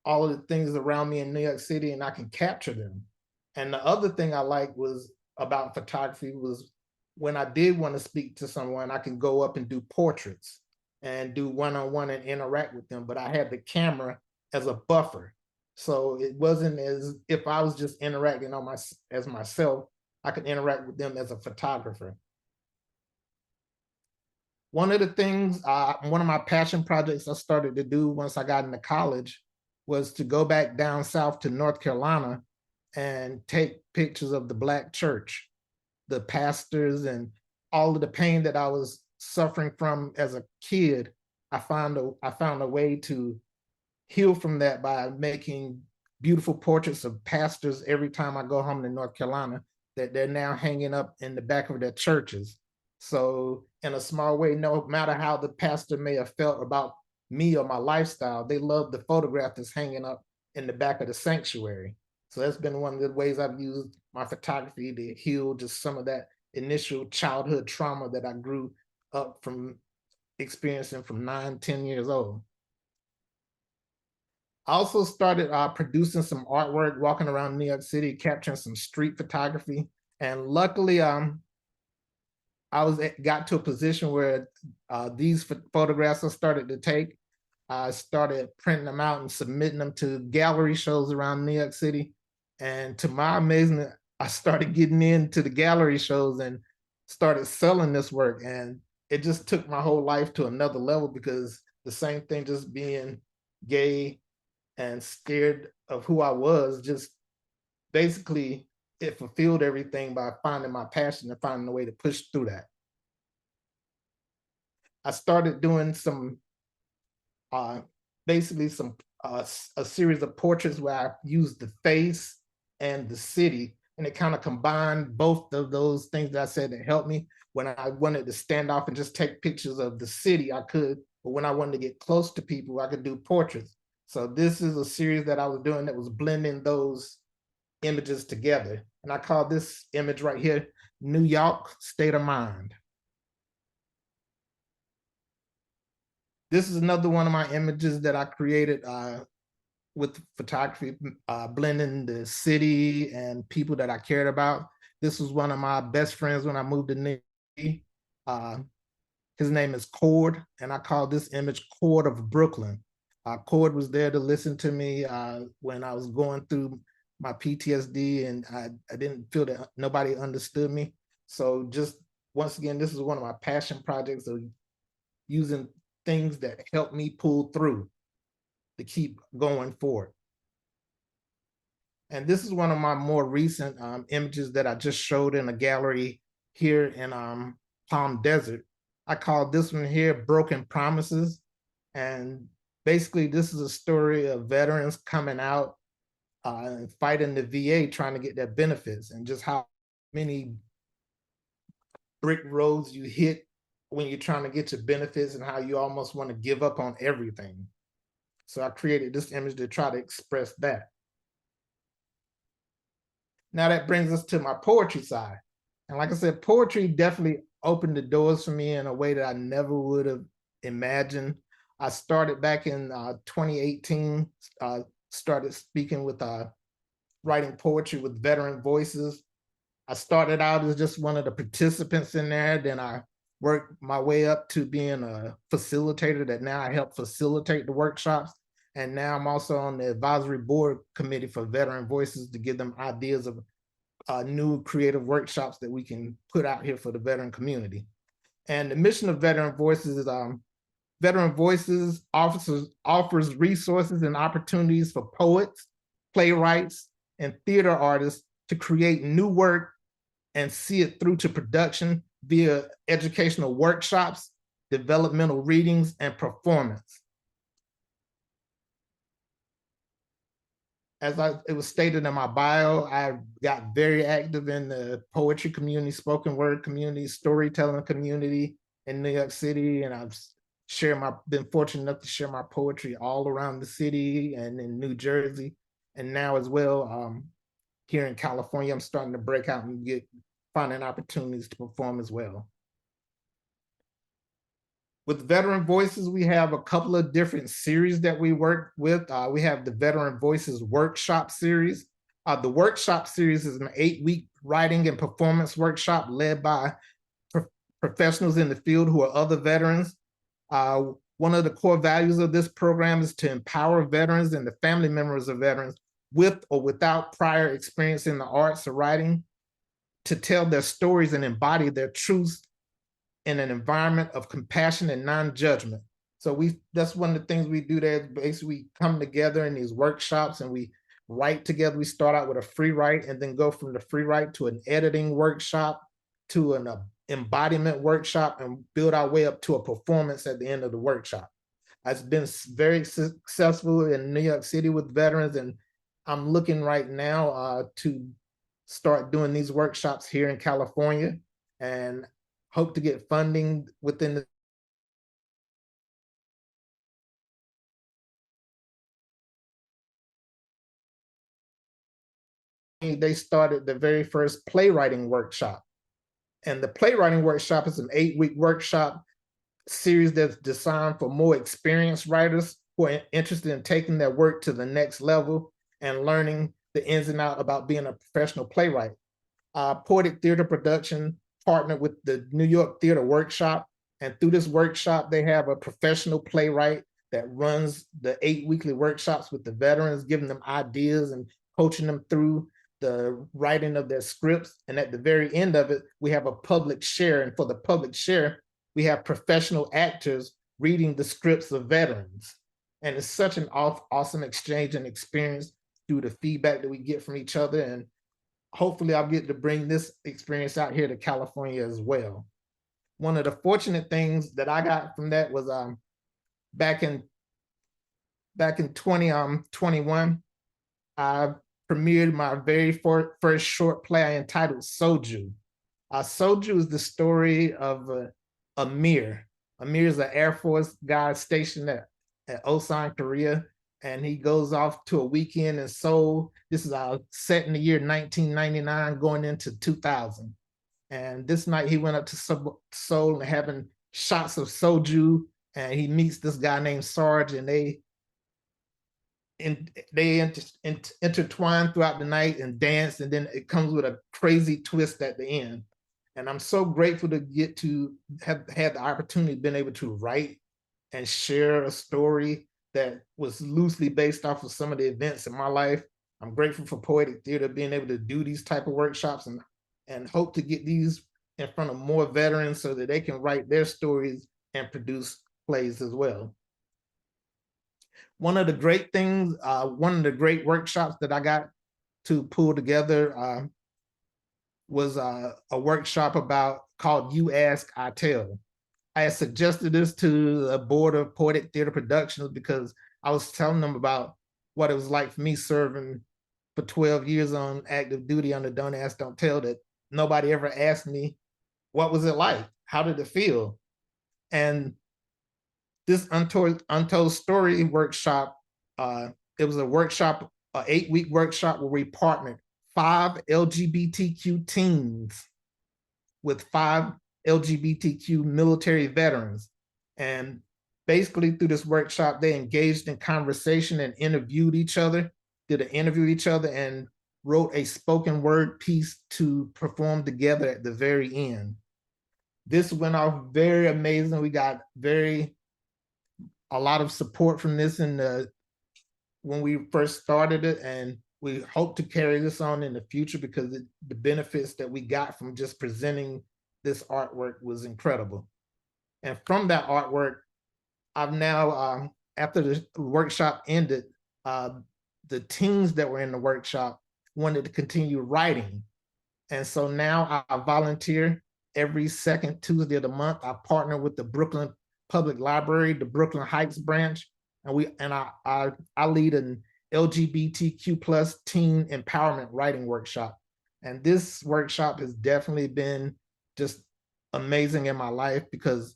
[SPEAKER 5] all of the things around me in New York City, and I can capture them. And the other thing I liked about photography was when I did want to speak to someone, I can go up and do portraits and do one-on-one and interact with them, but I had the camera as a buffer. So it wasn't as if I was just interacting as myself, I could interact with them as a photographer. One of the things, one of my passion projects I started to do once I got into college was to go back down south to North Carolina and take pictures of the Black church, the pastors, and all of the pain that I was suffering from as a kid. I found a way to heal from that by making beautiful portraits of pastors every time I go home to North Carolina that they're now hanging up in the back of their churches. So in a small way, no matter how the pastor may have felt about me or my lifestyle, they love the photograph that's hanging up in the back of the sanctuary. So that's been one of the ways I've used my photography to heal just some of that initial childhood trauma that I grew up from experiencing from 9, 10 years old. I also started producing some artwork, walking around New York City, capturing some street photography. And luckily, I got to a position where these photographs I started to take, I started printing them out and submitting them to gallery shows around New York City. And to my amazement, I started getting into the gallery shows and started selling this work. And it just took my whole life to another level, because the same thing, just being gay and scared of who I was, just basically it fulfilled everything by finding my passion and finding a way to push through that. I started doing some, basically some, a series of portraits where I used the face and the city, and it kind of combined both of those things that I said that helped me. When I wanted to stand off and just take pictures of the city, I could, but when I wanted to get close to people, I could do portraits. So this is a series that I was doing that was blending those images together. And I call this image right here, New York State of Mind. This is another one of my images that I created with photography, blending the city and people that I cared about. This was one of my best friends when I moved to New York. His name is Cord, and I call this image Cord of Brooklyn. Cord was there to listen to me when I was going through my PTSD, and I didn't feel that nobody understood me. So just once again, this is one of my passion projects of using things that help me pull through to keep going forward. And this is one of my more recent images that I just showed in a gallery here in Palm Desert. I call this one here Broken Promises. And basically, this is a story of veterans coming out and fighting the VA, trying to get their benefits, and just how many brick roads you hit when you're trying to get your benefits, and how you almost want to give up on everything. So I created this image to try to express that. Now that brings us to my poetry side. And like I said, poetry definitely opened the doors for me in a way that I never would have imagined. I started back in 2018, started speaking with writing poetry with Veteran Voices. I started out as just one of the participants in there. Then I worked my way up to being a facilitator, that now I help facilitate the workshops. And now I'm also on the advisory board committee for Veteran Voices to give them ideas of new creative workshops that we can put out here for the veteran community. And the mission of Veteran Voices is Veteran Voices offers resources and opportunities for poets, playwrights, and theater artists to create new work and see it through to production via educational workshops, developmental readings, and performance. As it was stated in my bio, I got very active in the poetry community, spoken word community, storytelling community in New York City, and I've been fortunate enough to share my poetry all around the city and in New Jersey, and now as well here in California, I'm starting to break out and finding opportunities to perform as well. With Veteran Voices, we have a couple of different series that we work with. We have the Veteran Voices Workshop Series. The Workshop Series is an 8-week writing and performance workshop led by professionals in the field who are other veterans. One of the core values of this program is to empower veterans and the family members of veterans with or without prior experience in the arts or writing to tell their stories and embody their truths in an environment of compassion and non-judgment. So that's one of the things we do there. Basically, we come together in these workshops and we write together. We start out with a free write and then go from the free write to an editing workshop, to an embodiment workshop, and build our way up to a performance at the end of the workshop. It's been very successful in New York City with veterans, and I'm looking right now to start doing these workshops here in California. And hope to get funding within the they started the very first playwriting workshop. And the playwriting workshop is an 8-week workshop series that's designed for more experienced writers who are interested in taking their work to the next level and learning the ins and outs about being a professional playwright. Poetic Theater Production partnered with the New York Theater Workshop, and through this workshop, they have a professional playwright that runs the 8 weekly workshops with the veterans, giving them ideas and coaching them through the writing of their scripts. And at the very end of it, we have a public share. And for the public share, we have professional actors reading the scripts of veterans. And it's such an awesome exchange and experience through the feedback that we get from each other. And hopefully I'll get to bring this experience out here to California as well. One of the fortunate things that I got from that was back in 2021, I premiered my very first short play I entitled Soju. Soju is the story of Amir. Amir is an Air Force guy stationed at Osan, Korea, and he goes off to a weekend in Seoul. This is set in the year 1999 going into 2000. And this night he went up to Seoul and having shots of soju, and he meets this guy named Sarge, and they intertwine throughout the night and dance, and then it comes with a crazy twist at the end. And I'm so grateful to get to have had the opportunity, been able to write and share a story that was loosely based off of some of the events in my life. I'm grateful for Poetic Theater being able to do these type of workshops, and hope to get these in front of more veterans so that they can write their stories and produce plays as well. One of the great things, one of the great workshops that I got to pull together was a workshop called You Ask, I Tell. I had suggested this to the board of Poetic Theater Productions because I was telling them about what it was like for me serving for 12 years on active duty under Don't Ask, Don't Tell, that nobody ever asked me, what was it like? How did it feel? And this Untold Story workshop, it was a workshop, an 8-week workshop where we partnered 5 LGBTQ teens with 5 LGBTQ military veterans. And basically through this workshop, they engaged in conversation and interviewed each other, and wrote a spoken word piece to perform together at the very end. This went off very amazing. We got a lot of support from this when we first started it, and we hope to carry this on in the future because the benefits that we got from just presenting this artwork was incredible. And from that artwork, I've now, after the workshop ended, the teens that were in the workshop wanted to continue writing. And so now I volunteer every second Tuesday of the month. I partner with the Brooklyn Public Library, the Brooklyn Heights branch, and I lead an LGBTQ+ teen empowerment writing workshop. And this workshop has definitely been just amazing in my life because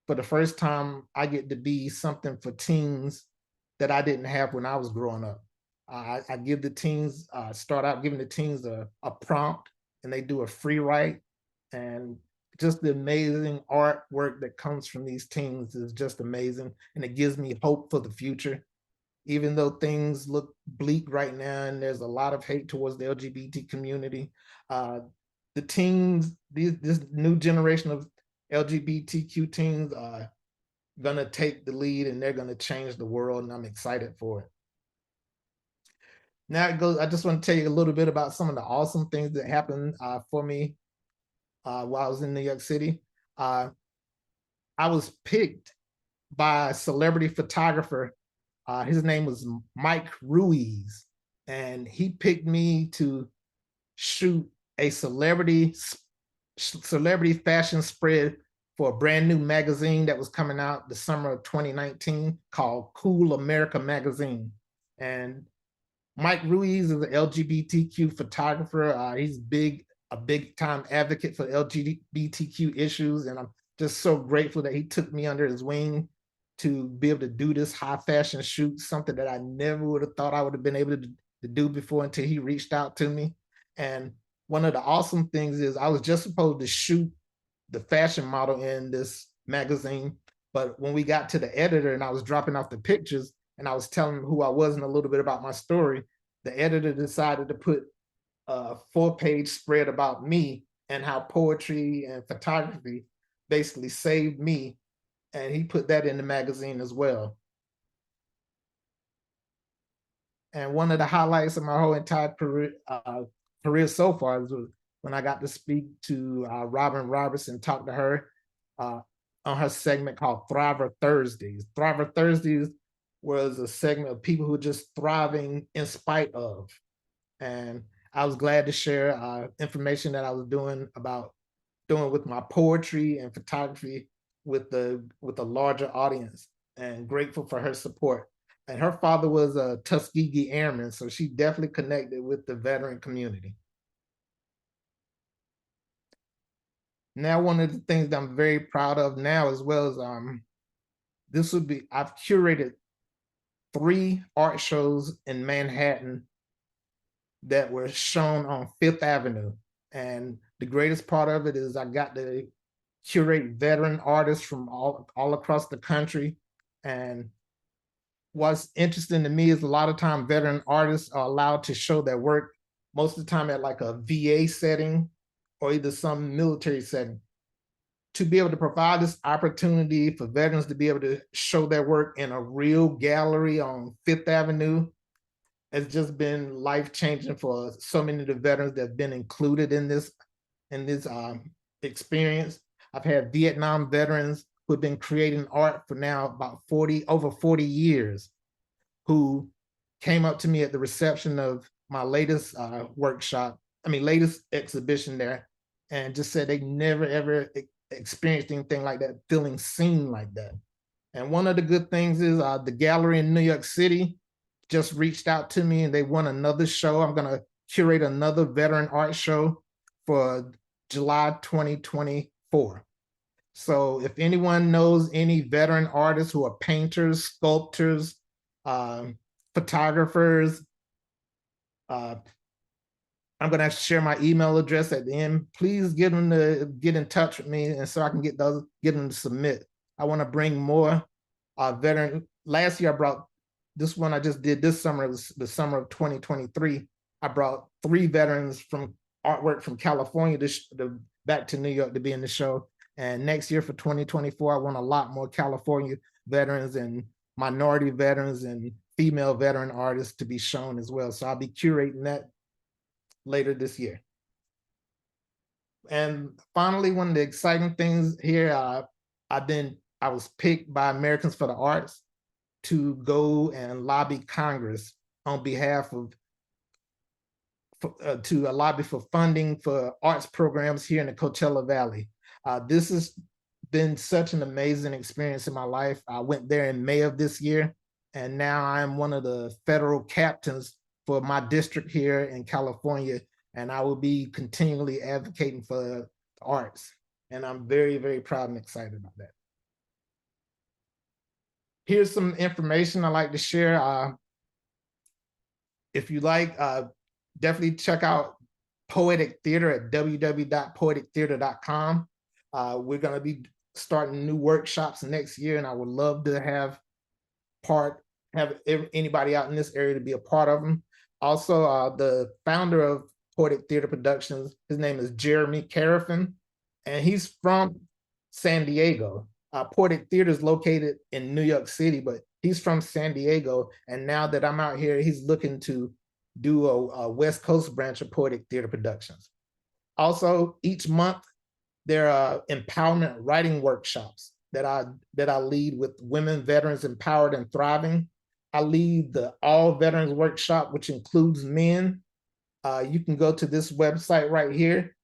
[SPEAKER 5] for the first time, I get to be something for teens that I didn't have when I was growing up. I give the teens, start out giving the teens a prompt, and they do a free write. And just the amazing artwork that comes from these teens is just amazing. And it gives me hope for the future. Even though things look bleak right now and there's a lot of hate towards the LGBT community, the teens, this new generation of LGBTQ teens are gonna take the lead and they're gonna change the world, and I'm excited for it. Now I just want to tell you a little bit about some of the awesome things that happened for me while I was in New York City. I was picked by a celebrity photographer. His name was Mike Ruiz, and he picked me to shoot a celebrity fashion spread for a brand new magazine that was coming out the summer of 2019 called Cool America Magazine. And Mike Ruiz is an LGBTQ photographer. He's big a big time advocate for LGBTQ issues. And I'm just so grateful that he took me under his wing to be able to do this high fashion shoot, something that I never would have thought I would have been able to do before until he reached out to me. And one of the awesome things is I was just supposed to shoot the fashion model in this magazine. But when we got to the editor and I was dropping off the pictures and I was telling him who I was and a little bit about my story, the editor decided to put a 4-page spread about me and how poetry and photography basically saved me. And he put that in the magazine as well. And one of the highlights of my whole entire career so far was when I got to speak to Robin Robertson, talk to her on her segment called Thriver Thursdays. Thriver Thursdays was a segment of people who are just thriving in spite of. And I was glad to share information that I was doing with my poetry and photography with a larger audience, and grateful for her support. And her father was a Tuskegee Airman, so she definitely connected with the veteran community. Now, one of the things that I'm very proud of now, as well as I've curated 3 art shows in Manhattan that were shown on Fifth Avenue. And the greatest part of it is I got to curate veteran artists from all across the country. And what's interesting to me is a lot of time veteran artists are allowed to show their work most of the time at like a VA setting or either some military setting. To be able to provide this opportunity for veterans to be able to show their work in a real gallery on Fifth Avenue has just been life-changing for so many of the veterans that have been included in this experience. I've had Vietnam veterans who have been creating art for now about over 40 years, who came up to me at the reception of my latest latest exhibition there, and just said they never ever experienced anything like that, feeling seen like that. And one of the good things is the gallery in New York City just reached out to me and they want another show. I'm gonna curate another veteran art show for July 2024. So if anyone knows any veteran artists who are painters, sculptors, photographers, I'm going to share my email address at the end. Please get them to get in touch with me, and so I can get them to submit. I want to bring more veteran. Last year I brought this one I just did this summer, was the summer of 2023. I brought 3 veterans from artwork from California back to New York to be in the show. And next year for 2024, I want a lot more California veterans and minority veterans and female veteran artists to be shown as well. So I'll be curating that later this year. And finally, one of the exciting things here, I was picked by Americans for the Arts to go and lobby Congress on behalf of to lobby for funding for arts programs here in the Coachella Valley. This has been such an amazing experience in my life. I went there in May of this year, and now I'm one of the federal captains for my district here in California, and I will be continually advocating for the arts. And I'm very, very proud and excited about that. Here's some information I'd like to share. If you like, definitely check out Poetic Theater at www.poetictheater.com. We're going to be starting new workshops next year, and I would love to have anybody out in this area to be a part of them. Also, the founder of Poetic Theater Productions, his name is Jeremy Carafin, and he's from San Diego. Poetic Theater is located in New York City, but he's from San Diego. And now that I'm out here, he's looking to do a West Coast branch of Poetic Theater Productions. Also, each month, there are empowerment writing workshops that I lead with women veterans empowered and thriving. I lead the All Veterans Workshop, which includes men. You can go to this website right here.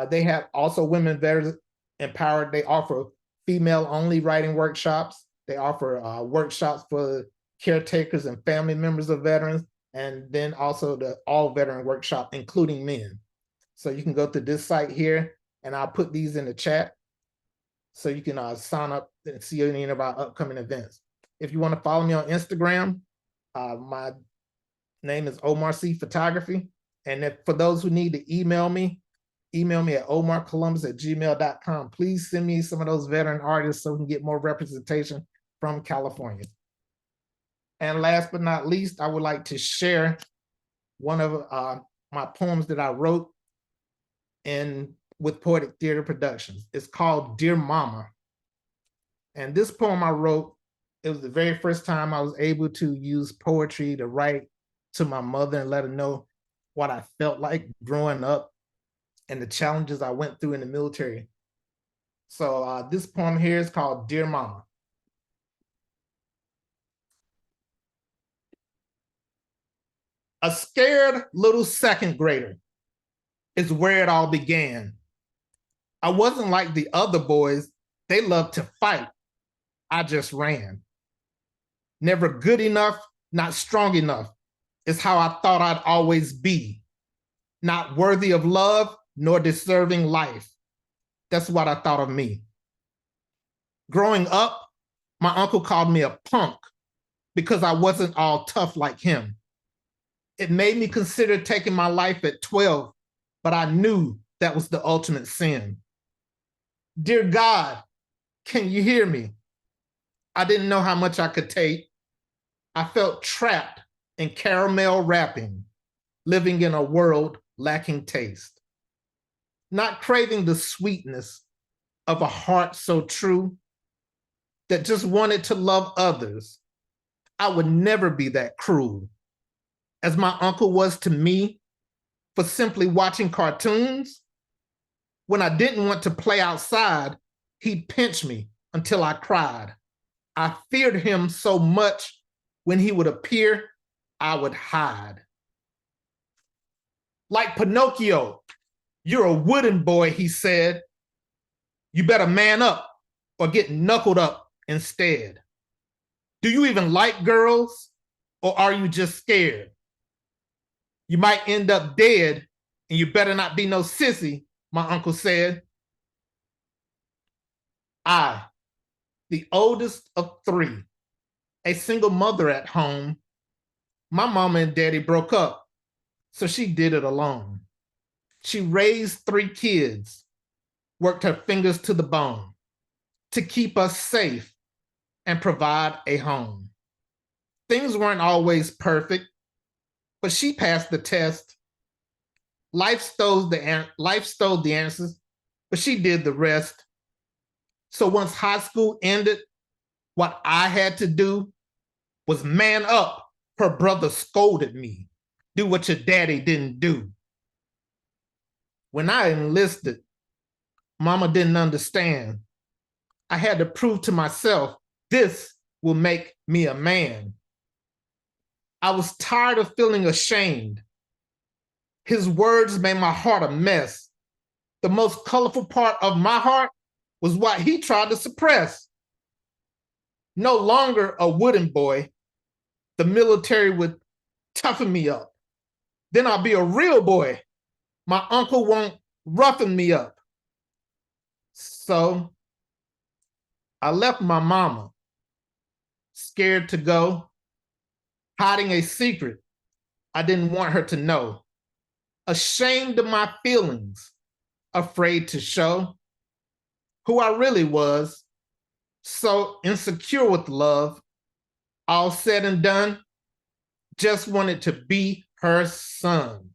[SPEAKER 5] They have also women veterans empowered. They offer female-only writing workshops. They offer workshops for caretakers and family members of veterans, and then also the All Veteran Workshop, including men. So you can go to this site here, and I'll put these in the chat so you can sign up and see any of our upcoming events. If you want to follow me on Instagram, my name is Omar C Photography. And if for those who need to email me at omarcolumbus@gmail.com. Please send me some of those veteran artists so we can get more representation from California. And last but not least, I would like to share one of my poems that I wrote with Poetic Theater Productions. It's called Dear Mama. And this poem I wrote, it was the very first time I was able to use poetry to write to my mother and let her know what I felt like growing up and the challenges I went through in the military. So this poem here is called Dear Mama. A scared little second grader is where it all began. I wasn't like the other boys. They loved to fight. I just ran. Never good enough, not strong enough is how I thought I'd always be. Not worthy of love, nor deserving life. That's what I thought of me. Growing up, my uncle called me a punk because I wasn't all tough like him. It made me consider taking my life at 12, but I knew that was the ultimate sin. Dear God, can you hear me? I didn't know how much I could take. I felt trapped in caramel wrapping, living in a world lacking taste. Not craving the sweetness of a heart so true that just wanted to love others. I would never be that cruel as my uncle was to me for simply watching cartoons. When I didn't want to play outside, he'd pinch me until I cried. I feared him so much when he would appear, I would hide. Like Pinocchio, you're a wooden boy, he said. You better man up or get knuckled up instead. Do you even like girls or are you just scared? You might end up dead and you better not be no sissy, my uncle said. I, the oldest of three, a single mother at home, my mama and daddy broke up, so she did it alone. She raised 3 kids, worked her fingers to the bone to keep us safe and provide a home. Things weren't always perfect, but she passed the test. Life stole the answers, but she did the rest. So once high school ended, what I had to do was man up. Her brother scolded me. Do what your daddy didn't do. When I enlisted, mama didn't understand. I had to prove to myself, this will make me a man. I was tired of feeling ashamed. His words made my heart a mess. The most colorful part of my heart was what he tried to suppress. No longer a wooden boy, the military would toughen me up. Then I'll be a real boy. My uncle won't roughen me up. So I left my mama, scared to go, hiding a secret I didn't want her to know, ashamed of my feelings, afraid to show who I really was, so insecure with love. All said and done, just wanted to be her son.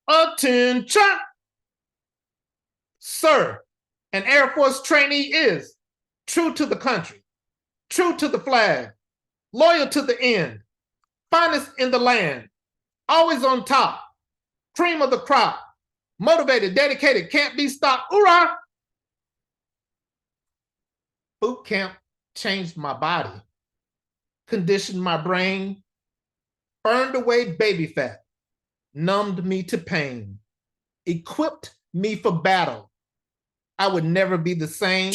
[SPEAKER 5] Attention! Sir, an Air Force trainee is true to the country, true to the flag, loyal to the end, finest in the land, always on top, cream of the crop, motivated, dedicated, can't be stopped. Hoorah! Boot camp changed my body, conditioned my brain, burned away baby fat, numbed me to pain, equipped me for battle. I would never be the same.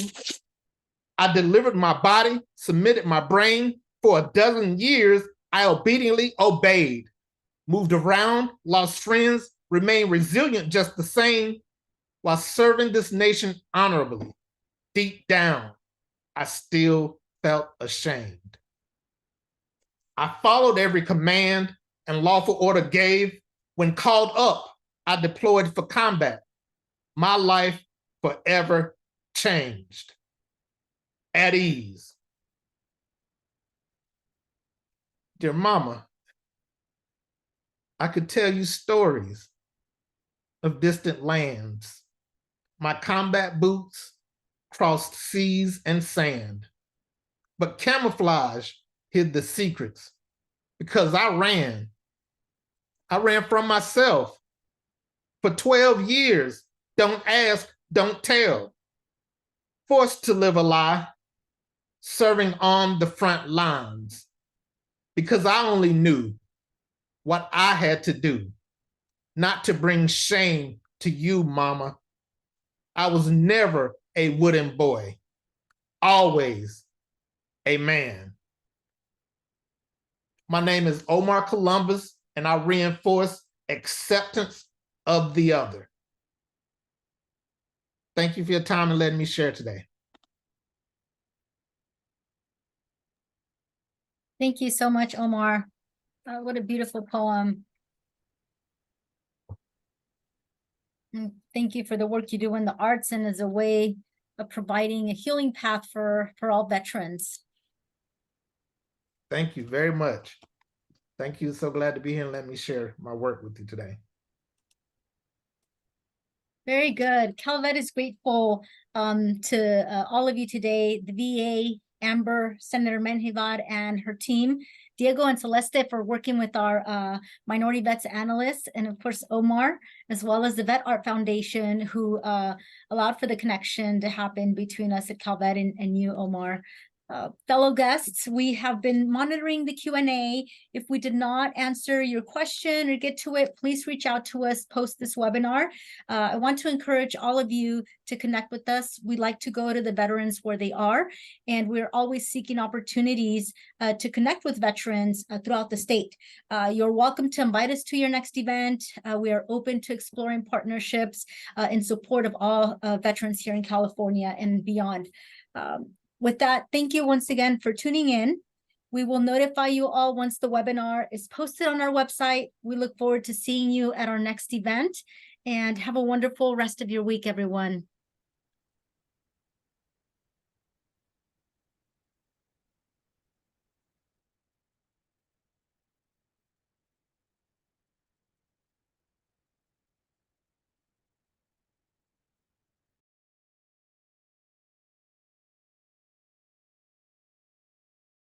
[SPEAKER 5] I delivered my body, submitted my brain. For a dozen years, I obediently obeyed, moved around, lost friends, remained resilient just the same while serving this nation honorably. Deep down, I still felt ashamed. I followed every command and lawful order gave. When called up, I deployed for combat. My life forever changed. At ease. Dear Mama, I could tell you stories of distant lands. My combat boots crossed seas and sand, but camouflage hid the secrets because I ran. I ran from myself for 12 years. Don't ask, don't tell. Forced to live a lie, serving on the front lines because I only knew what I had to do, not to bring shame to you, Mama. I was never a wooden boy, always a man. My name is Omar Columbus, and I reinforce acceptance of the other. Thank you for your time and letting me share today.
[SPEAKER 1] Thank you so much, Omar. What a beautiful poem. And thank you for the work you do in the arts and as a way of providing a healing path for all veterans.
[SPEAKER 5] Thank you very much. Thank you. So glad to be here and let me share my work with you today.
[SPEAKER 1] Very good. Calvet is grateful to all of you today, the VA, Amber, Senator Menjivar, and her team, Diego and Celeste for working with our minority vets analysts, and of course, Omar, as well as the Vet Art Foundation, who allowed for the connection to happen between us at Calvet and you, Omar. Fellow guests, we have been monitoring the Q&A. If we did not answer your question or get to it, please reach out to us post this webinar. I want to encourage all of you to connect with us. We like to go to the veterans where they are, and we're always seeking opportunities to connect with veterans throughout the state. You're welcome to invite us to your next event. We are open to exploring partnerships in support of all veterans here in California and beyond. With that, thank you once again for tuning in. We will notify you all once the webinar is posted on our website. We look forward to seeing you at our next event, and have a wonderful rest of your week, everyone.